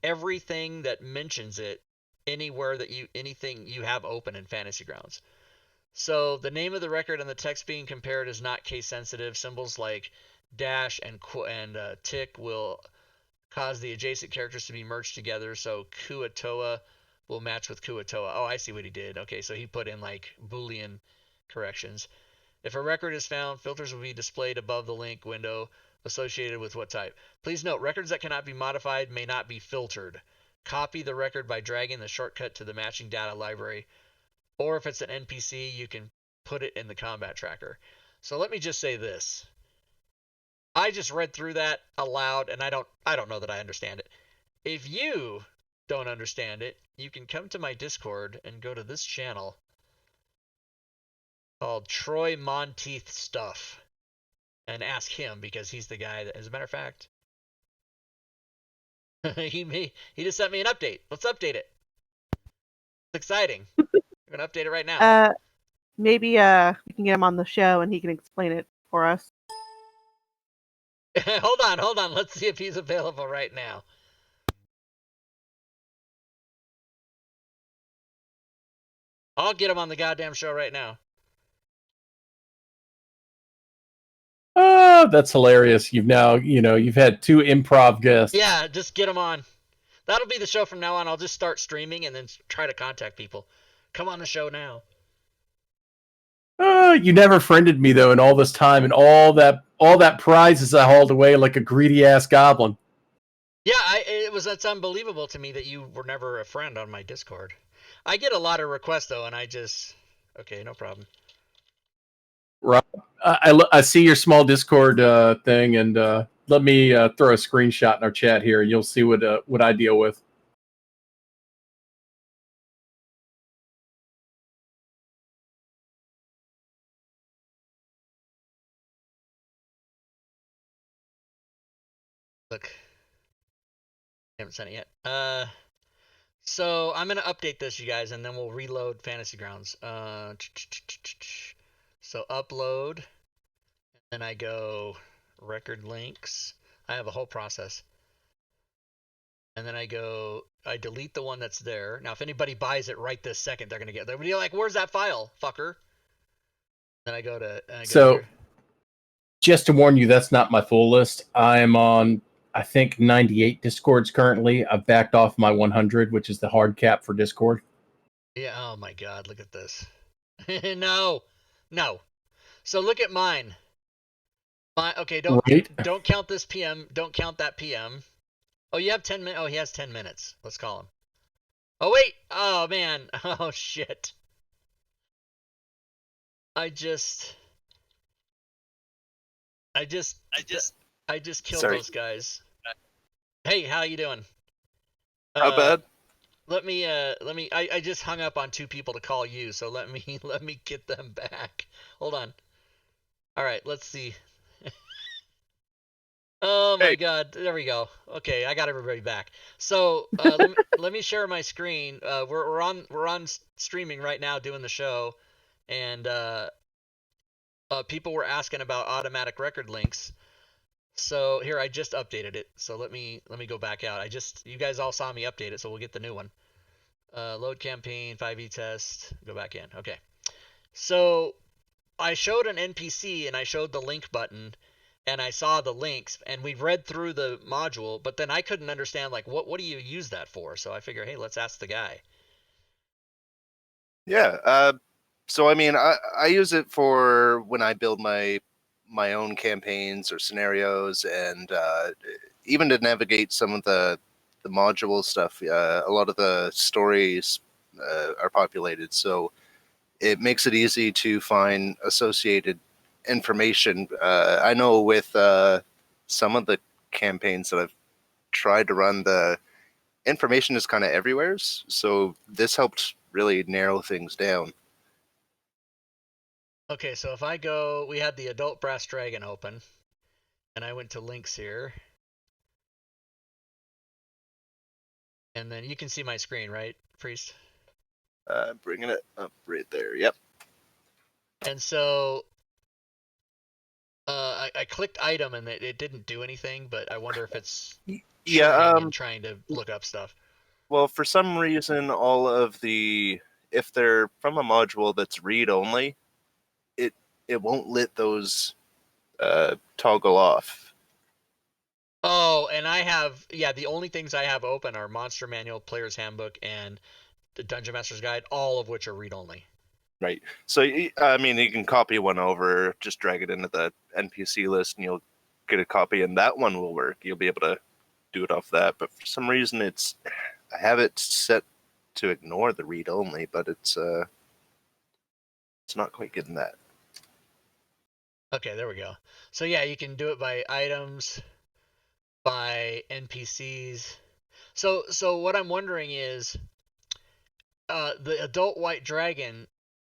everything that mentions it anywhere that anything you have open in Fantasy Grounds. So the name of the record and the text being compared is not case sensitive. Symbols like dash and tick will cause the adjacent characters to be merged together, so Kuatoa will match with Kuatoa. Oh, I see what he did. Okay, so he put in like Boolean corrections. If a record is found, filters will be displayed above the link window associated with what type. Please note, records that cannot be modified may not be filtered. Copy the record by dragging the shortcut to the matching data library, or if it's an NPC, you can put it in the combat tracker. So let me just say this. I just read through that aloud, and I don't know that I understand it. If you don't understand it, you can come to my Discord and go to this channel called Troy Monteith Stuff and ask him, because he's the guy that, as a matter of fact, he just sent me an update. Let's update it. It's exciting. We're gonna update it right now. Maybe we can get him on the show and he can explain it for us. Hold on. Let's see if he's available right now. I'll get him on the goddamn show right now. Oh, that's hilarious. You've now, you've had 2 improv guests. Yeah, just get him on. That'll be the show from now on. I'll just start streaming and then try to contact people. Come on the show now. You never friended me though in all this time, and all that prizes I hauled away like a greedy ass goblin. Yeah, it's unbelievable to me that you were never a friend on my Discord. I get a lot of requests though, and okay, no problem. Right. I see your small Discord thing, and let me throw a screenshot in our chat here, and you'll see what I deal with. Look, I haven't sent it yet. So I'm gonna update this, you guys, and then we'll reload Fantasy Grounds. So upload, and then I go record links. I have a whole process. And then I delete the one that's there. Now, if anybody buys it right this second, they're gonna be like, "Where's that file, fucker?" Then I go to. So, just to warn you, that's not my full list. I'm on, I think, 98 Discords currently. I've backed off my 100, which is the hard cap for Discord. Yeah. Oh my God! Look at this. No. So look at mine. Okay, don't count this PM. Don't count that PM. Oh, you have 10 minutes. Oh, he has 10 minutes. Let's call him. Oh wait. Oh man. Oh shit. I just killed those guys. Hey, how you doing? Not bad. I just hung up on 2 people to call you, so let me get them back. Hold on. All right, let's see. Oh my God, there we go. Okay, I got everybody back. So let me share my screen. We're on streaming right now doing the show, and people were asking about automatic record links. So here, I just updated it. So let me go back out. You guys all saw me update it, so we'll get the new one. Load campaign, 5e test, go back in. Okay. So I showed an NPC and I showed the link button and I saw the links and we read through the module, but then I couldn't understand, like, what do you use that for? So I figure, hey, let's ask the guy. Yeah. So I mean, I use it for when I build my own campaigns or scenarios, and even to navigate some of the module stuff. A lot of the stories are populated, so it makes it easy to find associated information. I know with some of the campaigns that I've tried to run, the information is kind of everywhere, so this helped really narrow things down. Okay, so if I go, we had the Adult Brass Dragon open, and I went to links here. And then you can see my screen, right, Priest? Bringing it up right there. Yep. And so I clicked item and it didn't do anything, but I wonder if it's trying to look up stuff. Well, for some reason, all of if they're from a module that's read only, it won't let those toggle off. Oh, and I have, yeah, the only things I have open are Monster Manual, Player's Handbook, and the Dungeon Master's Guide, all of which are read only. Right. So I mean, you can copy one over, just drag it into the NPC list, and you'll get a copy, and that one will work. You'll be able to do it off that. But for some reason, I have it set to ignore the read only, but it's not quite getting that. Okay, there we go. So yeah, you can do it by items, by NPCs. So what I'm wondering is, the adult white dragon,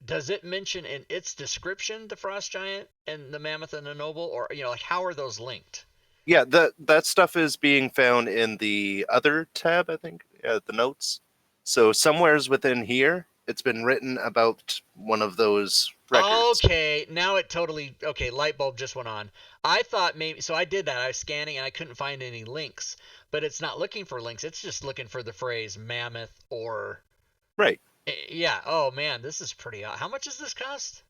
does it mention in its description the frost giant and the mammoth and the noble, or like how are those linked? Yeah, that stuff is being found in the other tab, I think, the notes. So somewhere's within here, it's been written about one of those records. Okay, now it totally, okay, light bulb just went on. I thought maybe, so I did that. I was scanning and I couldn't find any links, but it's not looking for links. It's just looking for the phrase mammoth or, Right. yeah. Oh man, this is pretty odd. How much does this cost?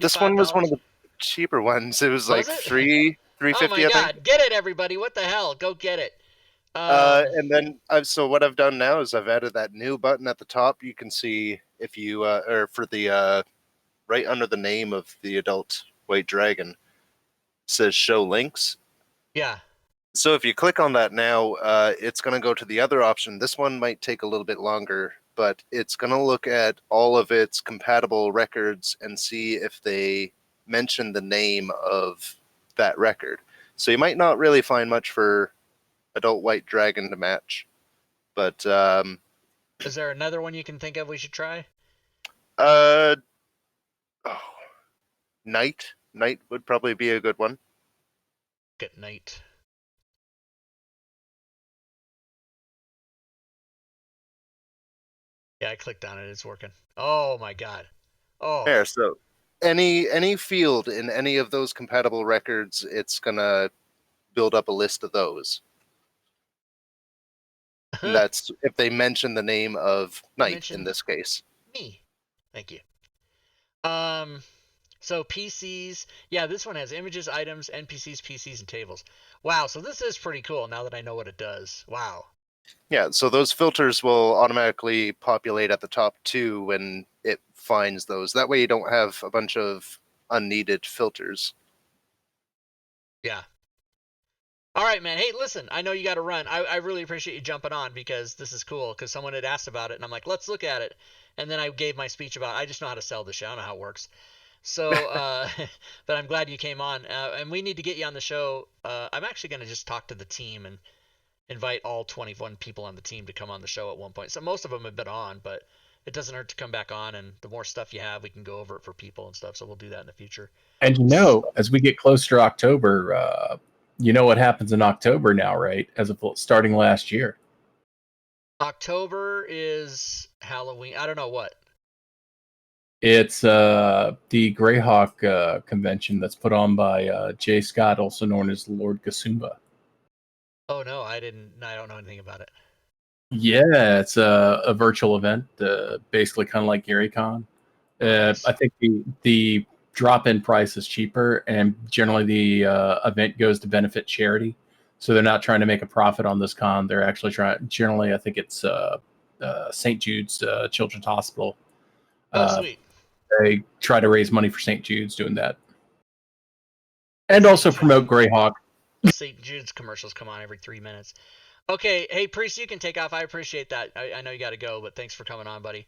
This one was one of $75? the cheaper ones. It was like Was it? three Oh my fifty, I think. God, get it everybody. What the hell? Go get it. And then so what I've done now is I've added that new button at the top. You can see if you or for the right under the name of the adult white dragon, it says show links. Yeah. So if you click on that now, it's going to go to the other option. This one might take a little bit longer, but it's going to look at all of its compatible records and see if they mention the name of that record. So you might not really find much for adult white dragon to match, but Is there another one you can think of we should try? oh, Knight would probably be a good one. Get night. Yeah, I clicked on it. It's working. Oh my God. Oh. There, so any field in any of those compatible records, it's gonna build up a list of those. And that's if they mention the name of Knight Mention in this case. me. Thank you. So PCs, yeah, this one has images, items, NPCs, PCs, and tables. Wow, so this is pretty cool now that I know what it does. Wow. Yeah, so those filters will automatically populate at the top too when it finds those. That way you don't have a bunch of unneeded filters. Yeah. All right, man. Hey, listen, I know you got to run. I really appreciate you jumping on because this is cool because someone had asked about it and I'm like, let's look at it. And then I gave my speech about I just know how to sell this shit. I don't know how it works. So, but I'm glad you came on. And we need to get you on the show. I'm actually going to just talk to the team and invite all 21 people on the team to come on the show at one point. So most of them have been on, but it doesn't hurt to come back on. And the more stuff you have, we can go over it for people and stuff. So we'll do that in the future. And as we get closer to October, you know what happens in October now, right? As of starting last year. October is Halloween. I don't know what. It's the Greyhawk convention that's put on by Jay Scott, also known as Lord Gasumba. Oh no, I don't know anything about it. Yeah, it's a virtual event, basically kind of like GaryCon. Nice. I think the drop-in price is cheaper, and generally the event goes to benefit charity. So they're not trying to make a profit on this con. They're actually trying. Generally, I think it's St. Jude's Children's Hospital. Oh, sweet. They try to raise money for St. Jude's doing that, and also promote Greyhawk. St. Jude's commercials come on every 3 minutes. Okay, hey Priest, you can take off. I appreciate that. I know you got to go, but thanks for coming on, buddy.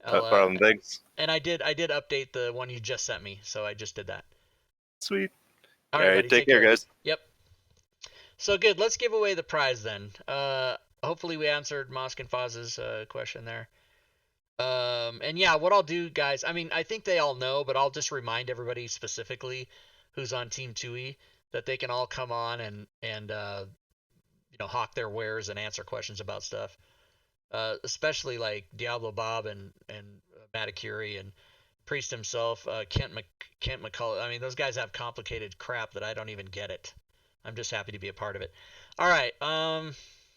No problem, thanks. And I did update the one you just sent me, so I just did that. Sweet. All right, buddy, take care, guys. Yep. So good. Let's give away the prize then. Hopefully we answered Mosk and Foz's question there. And yeah, what I'll do, guys, I mean, I think they all know, but I'll just remind everybody specifically who's on Team 2E that they can all come on and hawk their wares and answer questions about stuff. Especially like Diablo Bob and Matakuri and Priest himself, Kent McCullough. I mean, those guys have complicated crap that I don't even get it. I'm just happy to be a part of it. All right,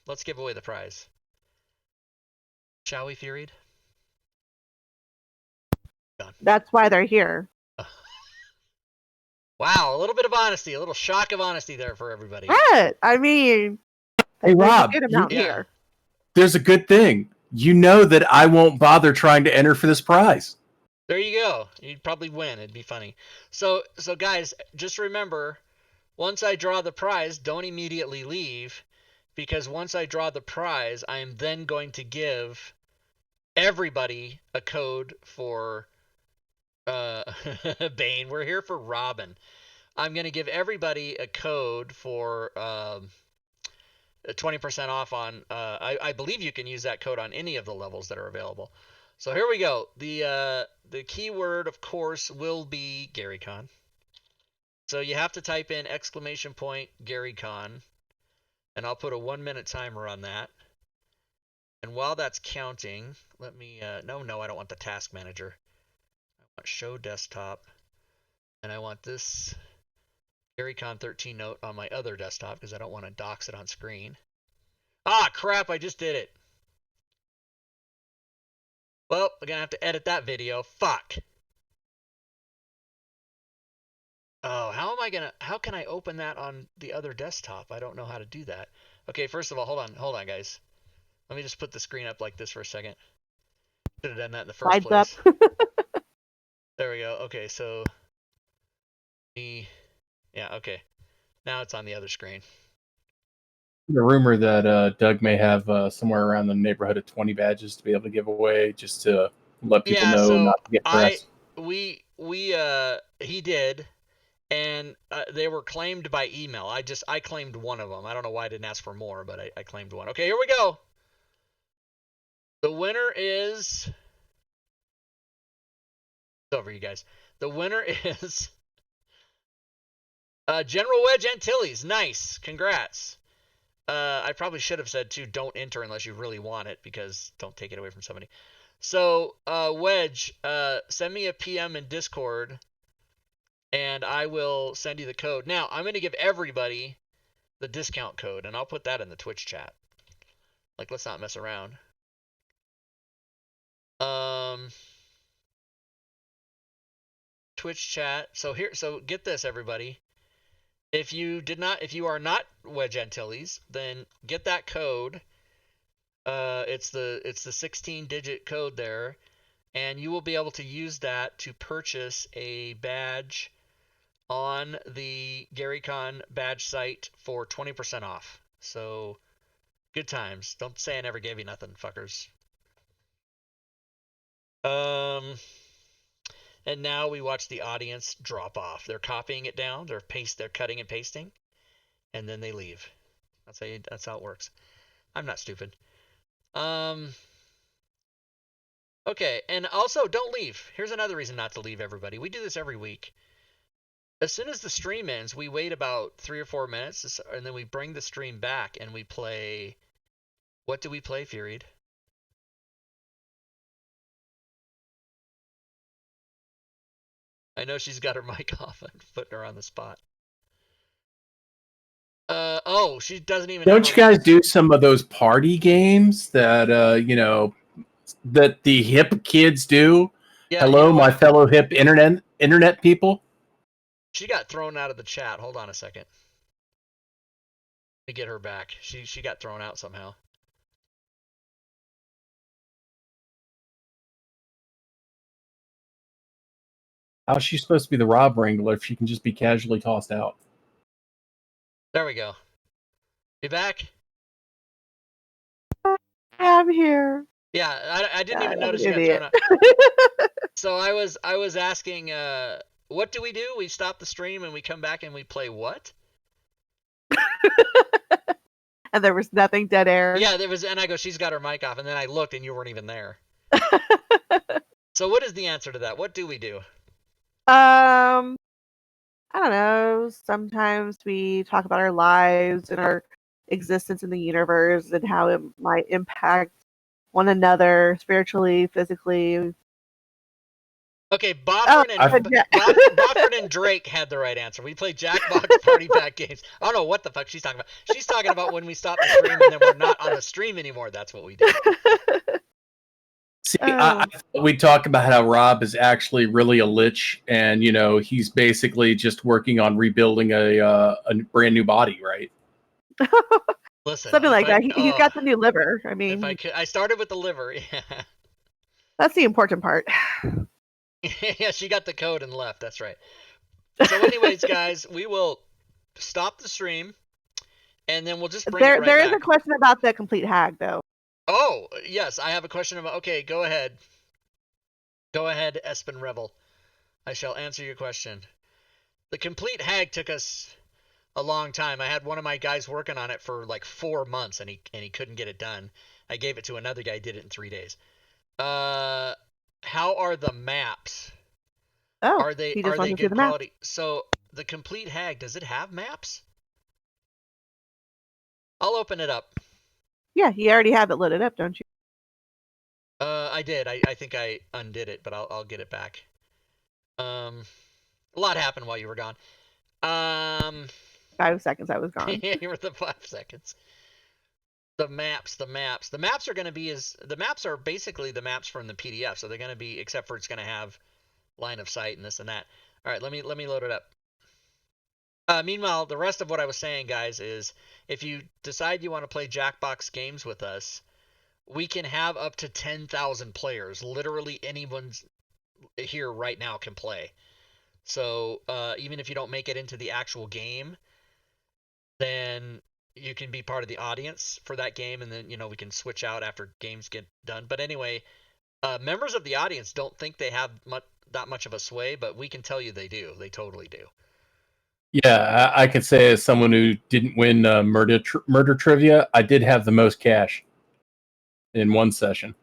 let's give away the prize. Shall we, Furied? That's why they're here. Wow, a little bit of honesty, a little shock of honesty there for everybody. What? I mean, Hey, there's a Rob, good amount Yeah. here. there's a good thing. You know that I won't bother trying to enter for this prize. There you go. You'd probably win. It'd be funny. So guys, just remember, once I draw the prize, don't immediately leave, because once I draw the prize, I am then going to give everybody a code for Bane. We're here for Robin. I'm going to give everybody a code for 20% off on. I believe you can use that code on any of the levels that are available. So here we go. The keyword, of course, will be GaryCon. So you have to type in !GaryCon, and I'll put a 1-minute timer on that. And while that's counting, let me. No, I don't want the task manager. I want show desktop, and I want this GaryCon 13 note on my other desktop because I don't want to dox it on screen. Ah, crap! I just did it. Well, I'm gonna have to edit that video. Fuck. Oh, how can I open that on the other desktop? I don't know how to do that. Okay, first of all, hold on, guys. Let me just put the screen up like this for a second. Should have done that in the first Slides place. up. There we go. Okay, so yeah, okay. Now it's on the other screen. The rumor that Doug may have somewhere around the neighborhood of 20 badges to be able to give away, just to let people know so not to get pressed. He did, and they were claimed by email. I claimed one of them. I don't know why I didn't ask for more, but I claimed one. Okay, here we go. The winner is. It's over, you guys. The winner is General Wedge Antilles. Nice, congrats. I probably should have said too, don't enter unless you really want it, because don't take it away from somebody. So, Wedge, send me a PM in Discord, and I will send you the code. Now, I'm going to give everybody the discount code, and I'll put that in the Twitch chat. Like, let's not mess around. Twitch chat. So get this, everybody. If you are not Wedge Antilles, then get that code. It's the 16-digit code there, and you will be able to use that to purchase a badge on the GaryCon badge site for 20% off. So, good times. Don't say I never gave you nothing, fuckers. And now we watch the audience drop off. They're copying it down. They're cutting and pasting, and then they leave. That's how it works. I'm not stupid. Okay, and also don't leave. Here's another reason not to leave, everybody. We do this every week. As soon as the stream ends, we wait about 3 or 4 minutes, and then we bring the stream back and we play. What do we play, Furied? I know she's got her mic off. I'm putting her on the spot. Oh, she doesn't even. Don't you guys do some of those party games that that the hip kids do? Yeah, Hello, my fellow hip internet people. She got thrown out of the chat. Hold on a second. Let me get her back. She got thrown out somehow. How's she supposed to be the Rob Wrangler if she can just be casually tossed out? There we go. You back? I'm here. Yeah, I didn't even notice you got thrown out. So I was asking, what do? We stop the stream and we come back and we play what? And there was nothing, dead air. Yeah, there was, and I go, she's got her mic off, and then I looked and you weren't even there. So what is the answer to that? What do we do? I don't know. Sometimes we talk about our lives and our existence in the universe and how it might impact one another spiritually, physically. Okay, Bofford and Drake had the right answer. We play Jackbox Party Pack games. I don't know what the fuck she's talking about. She's talking about when we stop the stream and then we're not on the stream anymore. That's what we do. See, I thought we'd talk about how Rob is actually really a lich, and he's basically just working on rebuilding a brand new body, right? Listen, Something like that. He's oh, got the new liver. I if mean, I could, I started with the liver. Yeah. that's the important part. Yeah, she got the code and left. That's right. So, anyways, guys, we will stop the stream, and then we'll just bring it right There is back. a question about the complete hag, though. Oh, yes, I have a question about. Okay, go ahead. Go ahead, Espen Rebel. I shall answer your question. The complete hag took us a long time. I had one of my guys working on it for like 4 months, and he couldn't get it done. I gave it to another guy, did it in 3 days. How are the maps? Oh, Are they he just wants to see good the map. quality? So the complete hag, does it have maps? I'll open it up. Yeah, you already have it loaded up, don't you? I did. I think I undid it, but I'll get it back. A lot happened while you were gone. 5 seconds I was gone. You were the 5 seconds. The maps are going to be the maps are basically the maps from the PDF, so they're going to be, except for it's going to have line of sight and this and that. All right, let me load it up. Meanwhile, the rest of what I was saying, guys, is if you decide you want to play Jackbox games with us, we can have up to 10,000 players. Literally anyone here right now can play. So even if you don't make it into the actual game, then you can be part of the audience for that game, and then we can switch out after games get done. But anyway, members of the audience don't think they have that much of a sway, but we can tell you they do. They totally do. Yeah, I could say as someone who didn't win murder trivia, I did have the most cash in one session.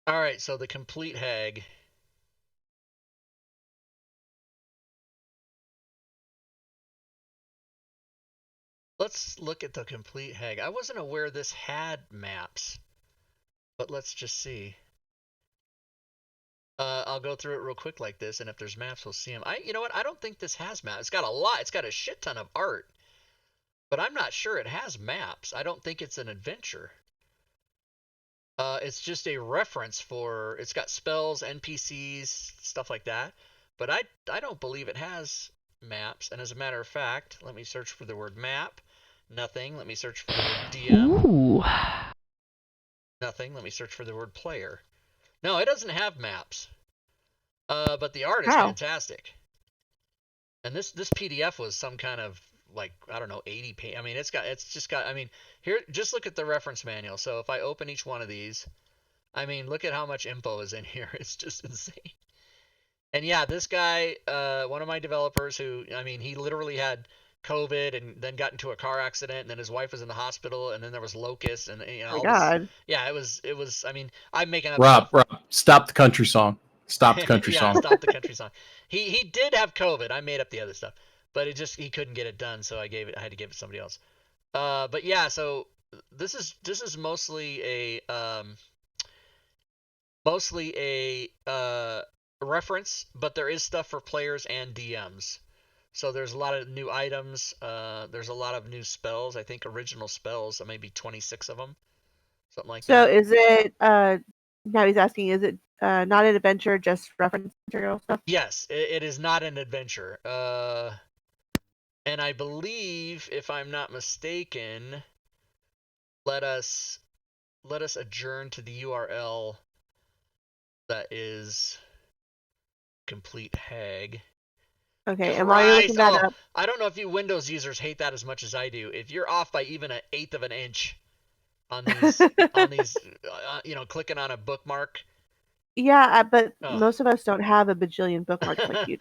All right, so the complete hag. Let's look at the complete hag. I wasn't aware this had maps, but let's just see. I'll go through it real quick like this, and if there's maps, we'll see them. You know what? I don't think this has maps. It's got a lot. It's got a shit ton of art, but I'm not sure it has maps. I don't think it's an adventure. It's just a reference for. It's got spells, NPCs, stuff like that, but I don't believe it has maps. And as a matter of fact, let me search for the word map. Nothing. Let me search for the word DM. Ooh. Nothing. Let me search for the word player. No, it doesn't have maps. But the art is Wow. fantastic. And this PDF was some kind of like, I don't know, 80 page. I mean, it's just got. I mean, here, just look at the reference manual. So if I open each one of these, I mean, look at how much info is in here. It's just insane. And yeah, this guy, one of my developers, who, I mean, he literally had COVID and then got into a car accident, and then his wife was in the hospital, and then there was locusts, and Oh all my God. this. Yeah, it was. I mean, I'm making up Rob, stuff. stop the country song. Stop the country Yeah, song. stop the country song. He did have COVID. I made up the other stuff, but he couldn't get it done, so I had to give it to somebody else. But yeah, so this is mostly a reference, but there is stuff for players and DMs. So there's a lot of new items. There's a lot of new spells. I think original spells, maybe 26 of them, something like So that. is it? Now he's asking, is it not an adventure, just reference material stuff? Yes, it is not an adventure. And I believe, if I'm not mistaken, let us adjourn to the URL that is complete hag. Okay, and while you're looking that up, I don't know if you Windows users hate that as much as I do. If you're off by even 1/8 of an inch on these clicking on a bookmark. yeah, but most of us don't have a bajillion bookmarks like you.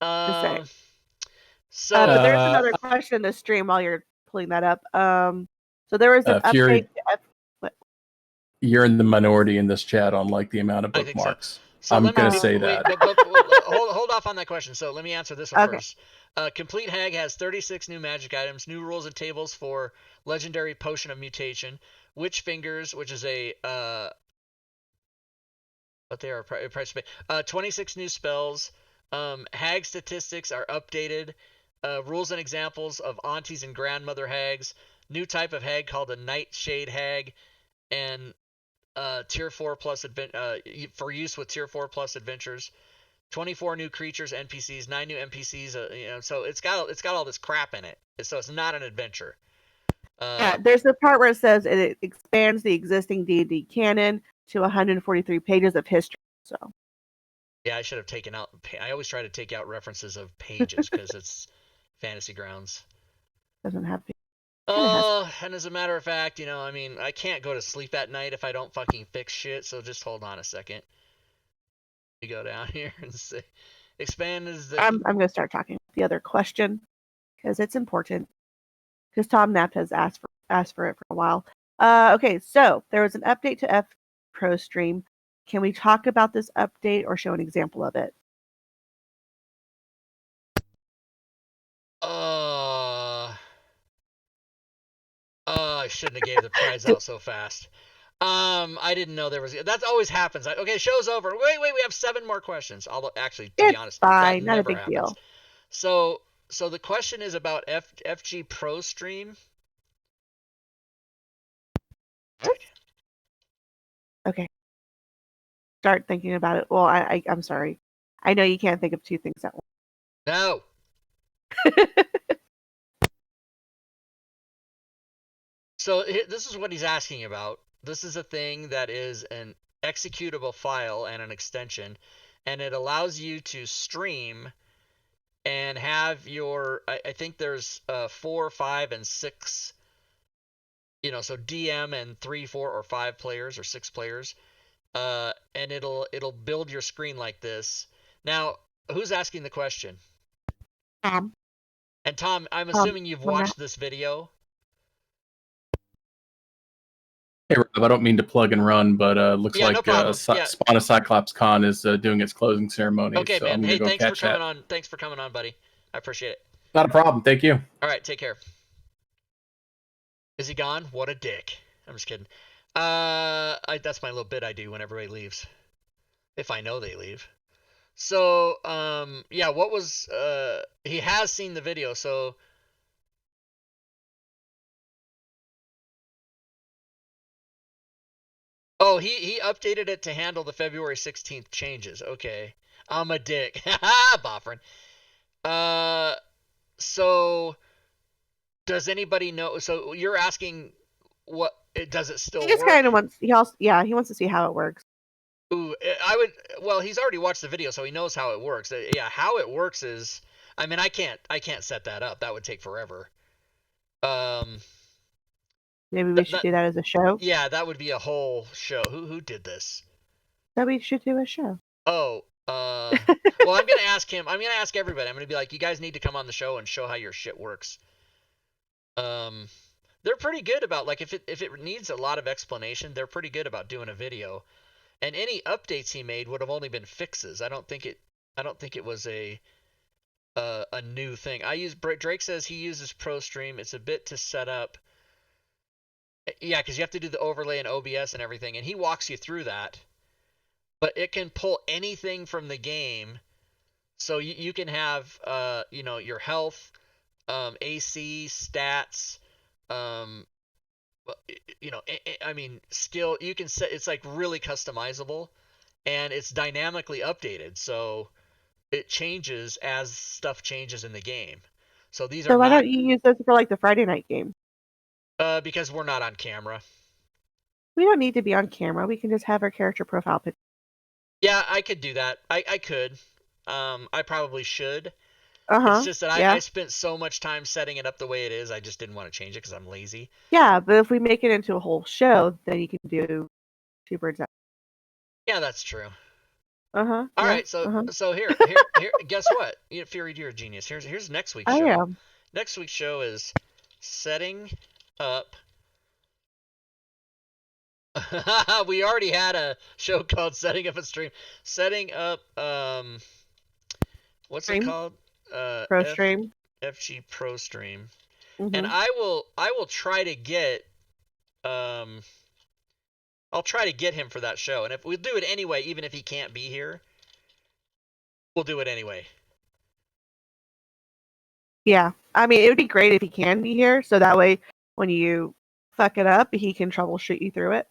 So but there's another question in the stream while you're pulling that up. So there was an update. You're in the minority in this chat on like the amount of bookmarks. So I'm going to say that. Hold off on that question. So let me answer this one first. Complete Hag has 36 new magic items, new rules and tables for Legendary Potion of Mutation, Witch Fingers, which is a what they are price 26 new spells. Hag statistics are updated. Rules and examples of aunties and grandmother hags. New type of hag called a Nightshade Hag. and Tier 4 plus for use with Tier 4 plus adventures. 24 new creatures, NPCs, 9 new NPCs. So it's got all this crap in it. So it's not an adventure. Yeah, there's the part where it says it expands the existing D&D canon to 143 pages of history. So yeah, I should have taken out. I always try to take out references of pages because it's Fantasy Grounds. doesn't have. And as a matter of fact, I mean, I can't go to sleep at night if I don't fucking fix shit. So just hold on a second. You go down here and say, expand is the. I'm going to start talking about the other question because it's important. Because Tom Knapp has asked for it for a while. Okay, so there was an update to F Pro Stream. Can we talk about this update or show an example of it? I shouldn't have gave the prize out so fast. I didn't know there was. That always happens. Okay, show's over. Wait, we have 7 more questions. Although, actually, to be honest, fine, that not a never big happens. deal. So the question is about FG Pro Stream. Okay. Start thinking about it. Well, I'm sorry. I know you can't think of 2 things at once. No. So this is what he's asking about. This is a thing that is an executable file and an extension, and it allows you to stream and have your. I think there's 4, 5, and 6. So DM and 3, 4, or 5 players or 6 players, and it'll build your screen like this. Now, who's asking the question? Tom. And Tom, I'm assuming you've watched this video. Hey, Rob, I don't mean to plug and run, but looks like Spawn of Cyclops Con is doing its closing ceremony. Okay, so man. I'm gonna Hey, go thanks for catch coming that. on. Thanks for coming on, buddy. I appreciate it. Not a problem. Thank you. All right, take care. Is he gone? What a dick. I'm just kidding. That's my little bit I do when everybody leaves. If I know they leave. So, yeah, what was, he has seen the video, so. Oh, he updated it to handle the February 16th changes. Okay. I'm a dick. Haha, Boffrin. So does anybody know? So you're asking what does it still He just work? kind of wants. He wants to see how it works. Ooh, well, he's already watched the video, so he knows how it works. Yeah, how it works is, I mean, I can't set that up. That would take forever. Maybe we should do that as a show. Yeah, that would be a whole show. Who did this? That we should do a show. Oh, well, I'm gonna ask him. I'm gonna ask everybody. I'm gonna be like, you guys need to come on the show and show how your shit works. They're pretty good about, like, if it needs a lot of explanation, they're pretty good about doing a video. And any updates he made would have only been fixes. I don't think it was a new thing. Drake says he uses ProStream. It's a bit to set up. Yeah, because you have to do the overlay and OBS and everything, and he walks you through that. But it can pull anything from the game, so you can have your health, AC, stats, I mean, skill. You can set. It's like really customizable, and it's dynamically updated, so it changes as stuff changes in the game. So these are. So why don't you use this for like the Friday night game? Because we're not on camera. We don't need to be on camera. We can just have our character profile picture. Yeah, I could do that. I could. I probably should. It's just that I spent so much time setting it up the way it is. I just didn't want to change it because I'm lazy. Yeah, but if we make it into a whole show, then you can do 2 birds. Yeah, that's true. All right, so here, guess what? Fury, you're a genius. Here's next week's show. I am. Next week's show is setting up. We already had a show called Setting Up a Stream. Setting up what's it called? ProStream. FG ProStream. And I will try to get I'll try to get him for that show. And if we'll do it anyway, even if he can't be here, we'll do it anyway. Yeah. I mean, it would be great if he can be here, so that way when you fuck it up, he can troubleshoot you through it.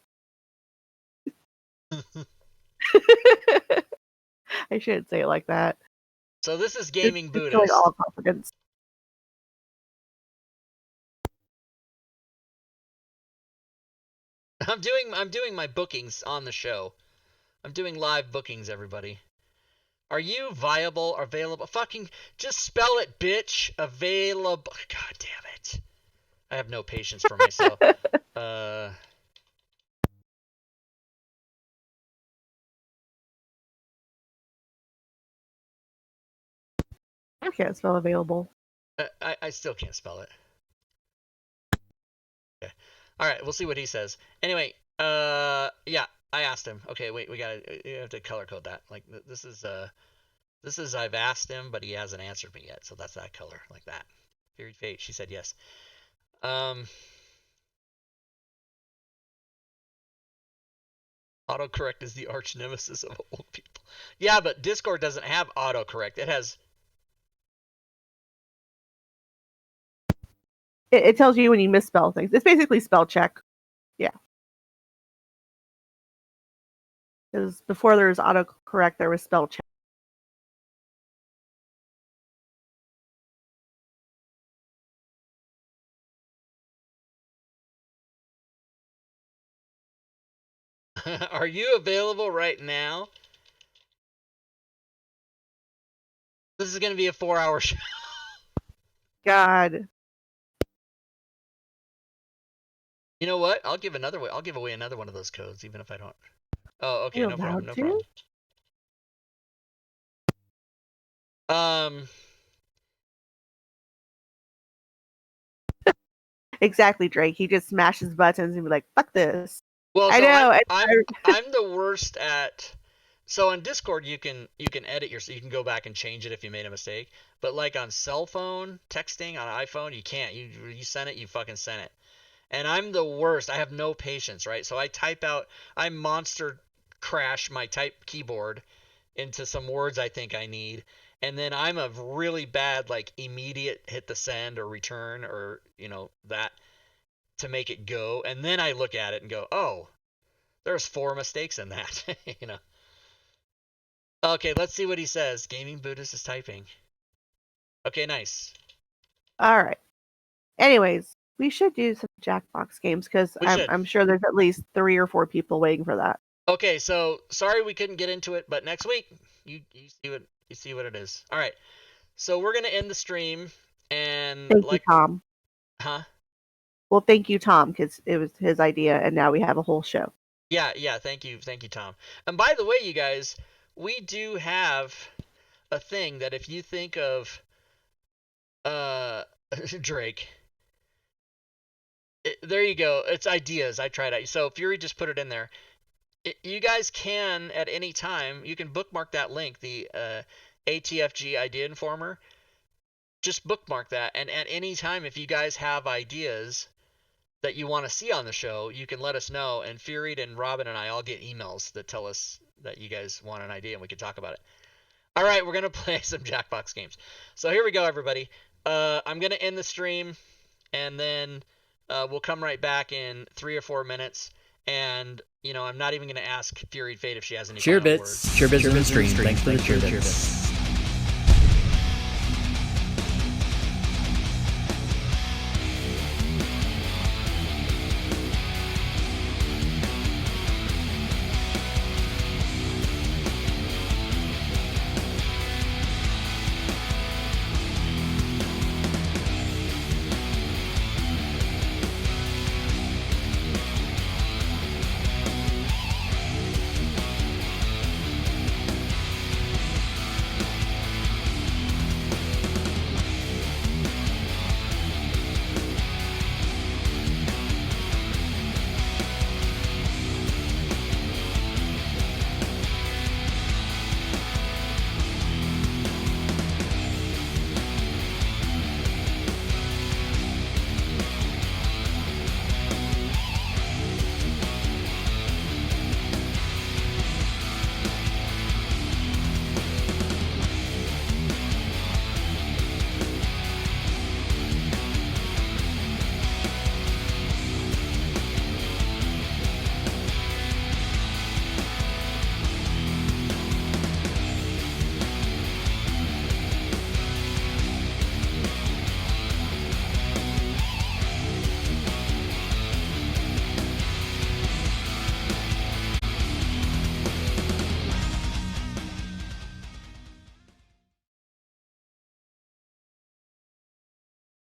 I shouldn't say it like that. So this is Gaming It's Buddhist. like all confidence. I'm doing my bookings on the show. I'm doing live bookings, everybody. Are you viable or available? Fucking just spell it, bitch. Available. God damn it. I have no patience for myself. I can't spell available. I still can't spell it. Okay. All right, we'll see what he says. Anyway, yeah, I asked him. Okay, wait, you have to color code that. Like this is I've asked him, but he hasn't answered me yet. So that's that color, like that. Furied Fate. She said yes. Autocorrect is the arch nemesis of old people. Yeah, but Discord doesn't have autocorrect. It has. It tells you when you misspell things. It's basically spell check. Yeah. Because before there was autocorrect, there was spell check. Are you available right now? This is going to be a 4-hour show. God. You know what? I'll give away another one of those codes, even if I don't. Oh, okay, You're no problem, no allowed problem. Exactly, Drake. He just smashes buttons and be like, "Fuck this." Well, I so know. I'm the worst at. So on Discord, you can edit you can go back and change it if you made a mistake. But like on cell phone texting on iPhone, you can't. You send it, you fucking send it. And I'm the worst. I have no patience, right? So I monster crash my type keyboard into some words I think I need, and then I'm a really bad like immediate hit the send or return or that to make it go, and then I look at it and go, oh, there's 4 mistakes in that. Okay, let's see what he says. Gaming Buddhist is typing. Okay, nice. All right. Anyways, we should do some Jackbox games because I'm sure there's at least 3 or 4 people waiting for that. Okay, so sorry we couldn't get into it, but next week you see what it is. All right, so we're gonna end the stream and thank you, Tom. Huh? Well, thank you, Tom, because it was his idea, and now we have a whole show. Yeah. Thank you, Tom. And by the way, you guys, we do have a thing that if you think of Drake. There you go. It's ideas. I tried it. So Fury just put it in there. You guys can at any time. You can bookmark that link, the ATFG Idea Informer. Just bookmark that, and at any time, if you guys have ideas that you want to see on the show, you can let us know. And Fury and Robin and I all get emails that tell us that you guys want an idea, and we can talk about it. All right, we're gonna play some Jackbox games. So here we go, everybody. I'm gonna end the stream, and then we'll come right back in 3 or 4 minutes. And I'm not even gonna ask Fury Fate if she has any Cheer final bits. words. Cheer bits on the stream. Thanks for the cheer bits.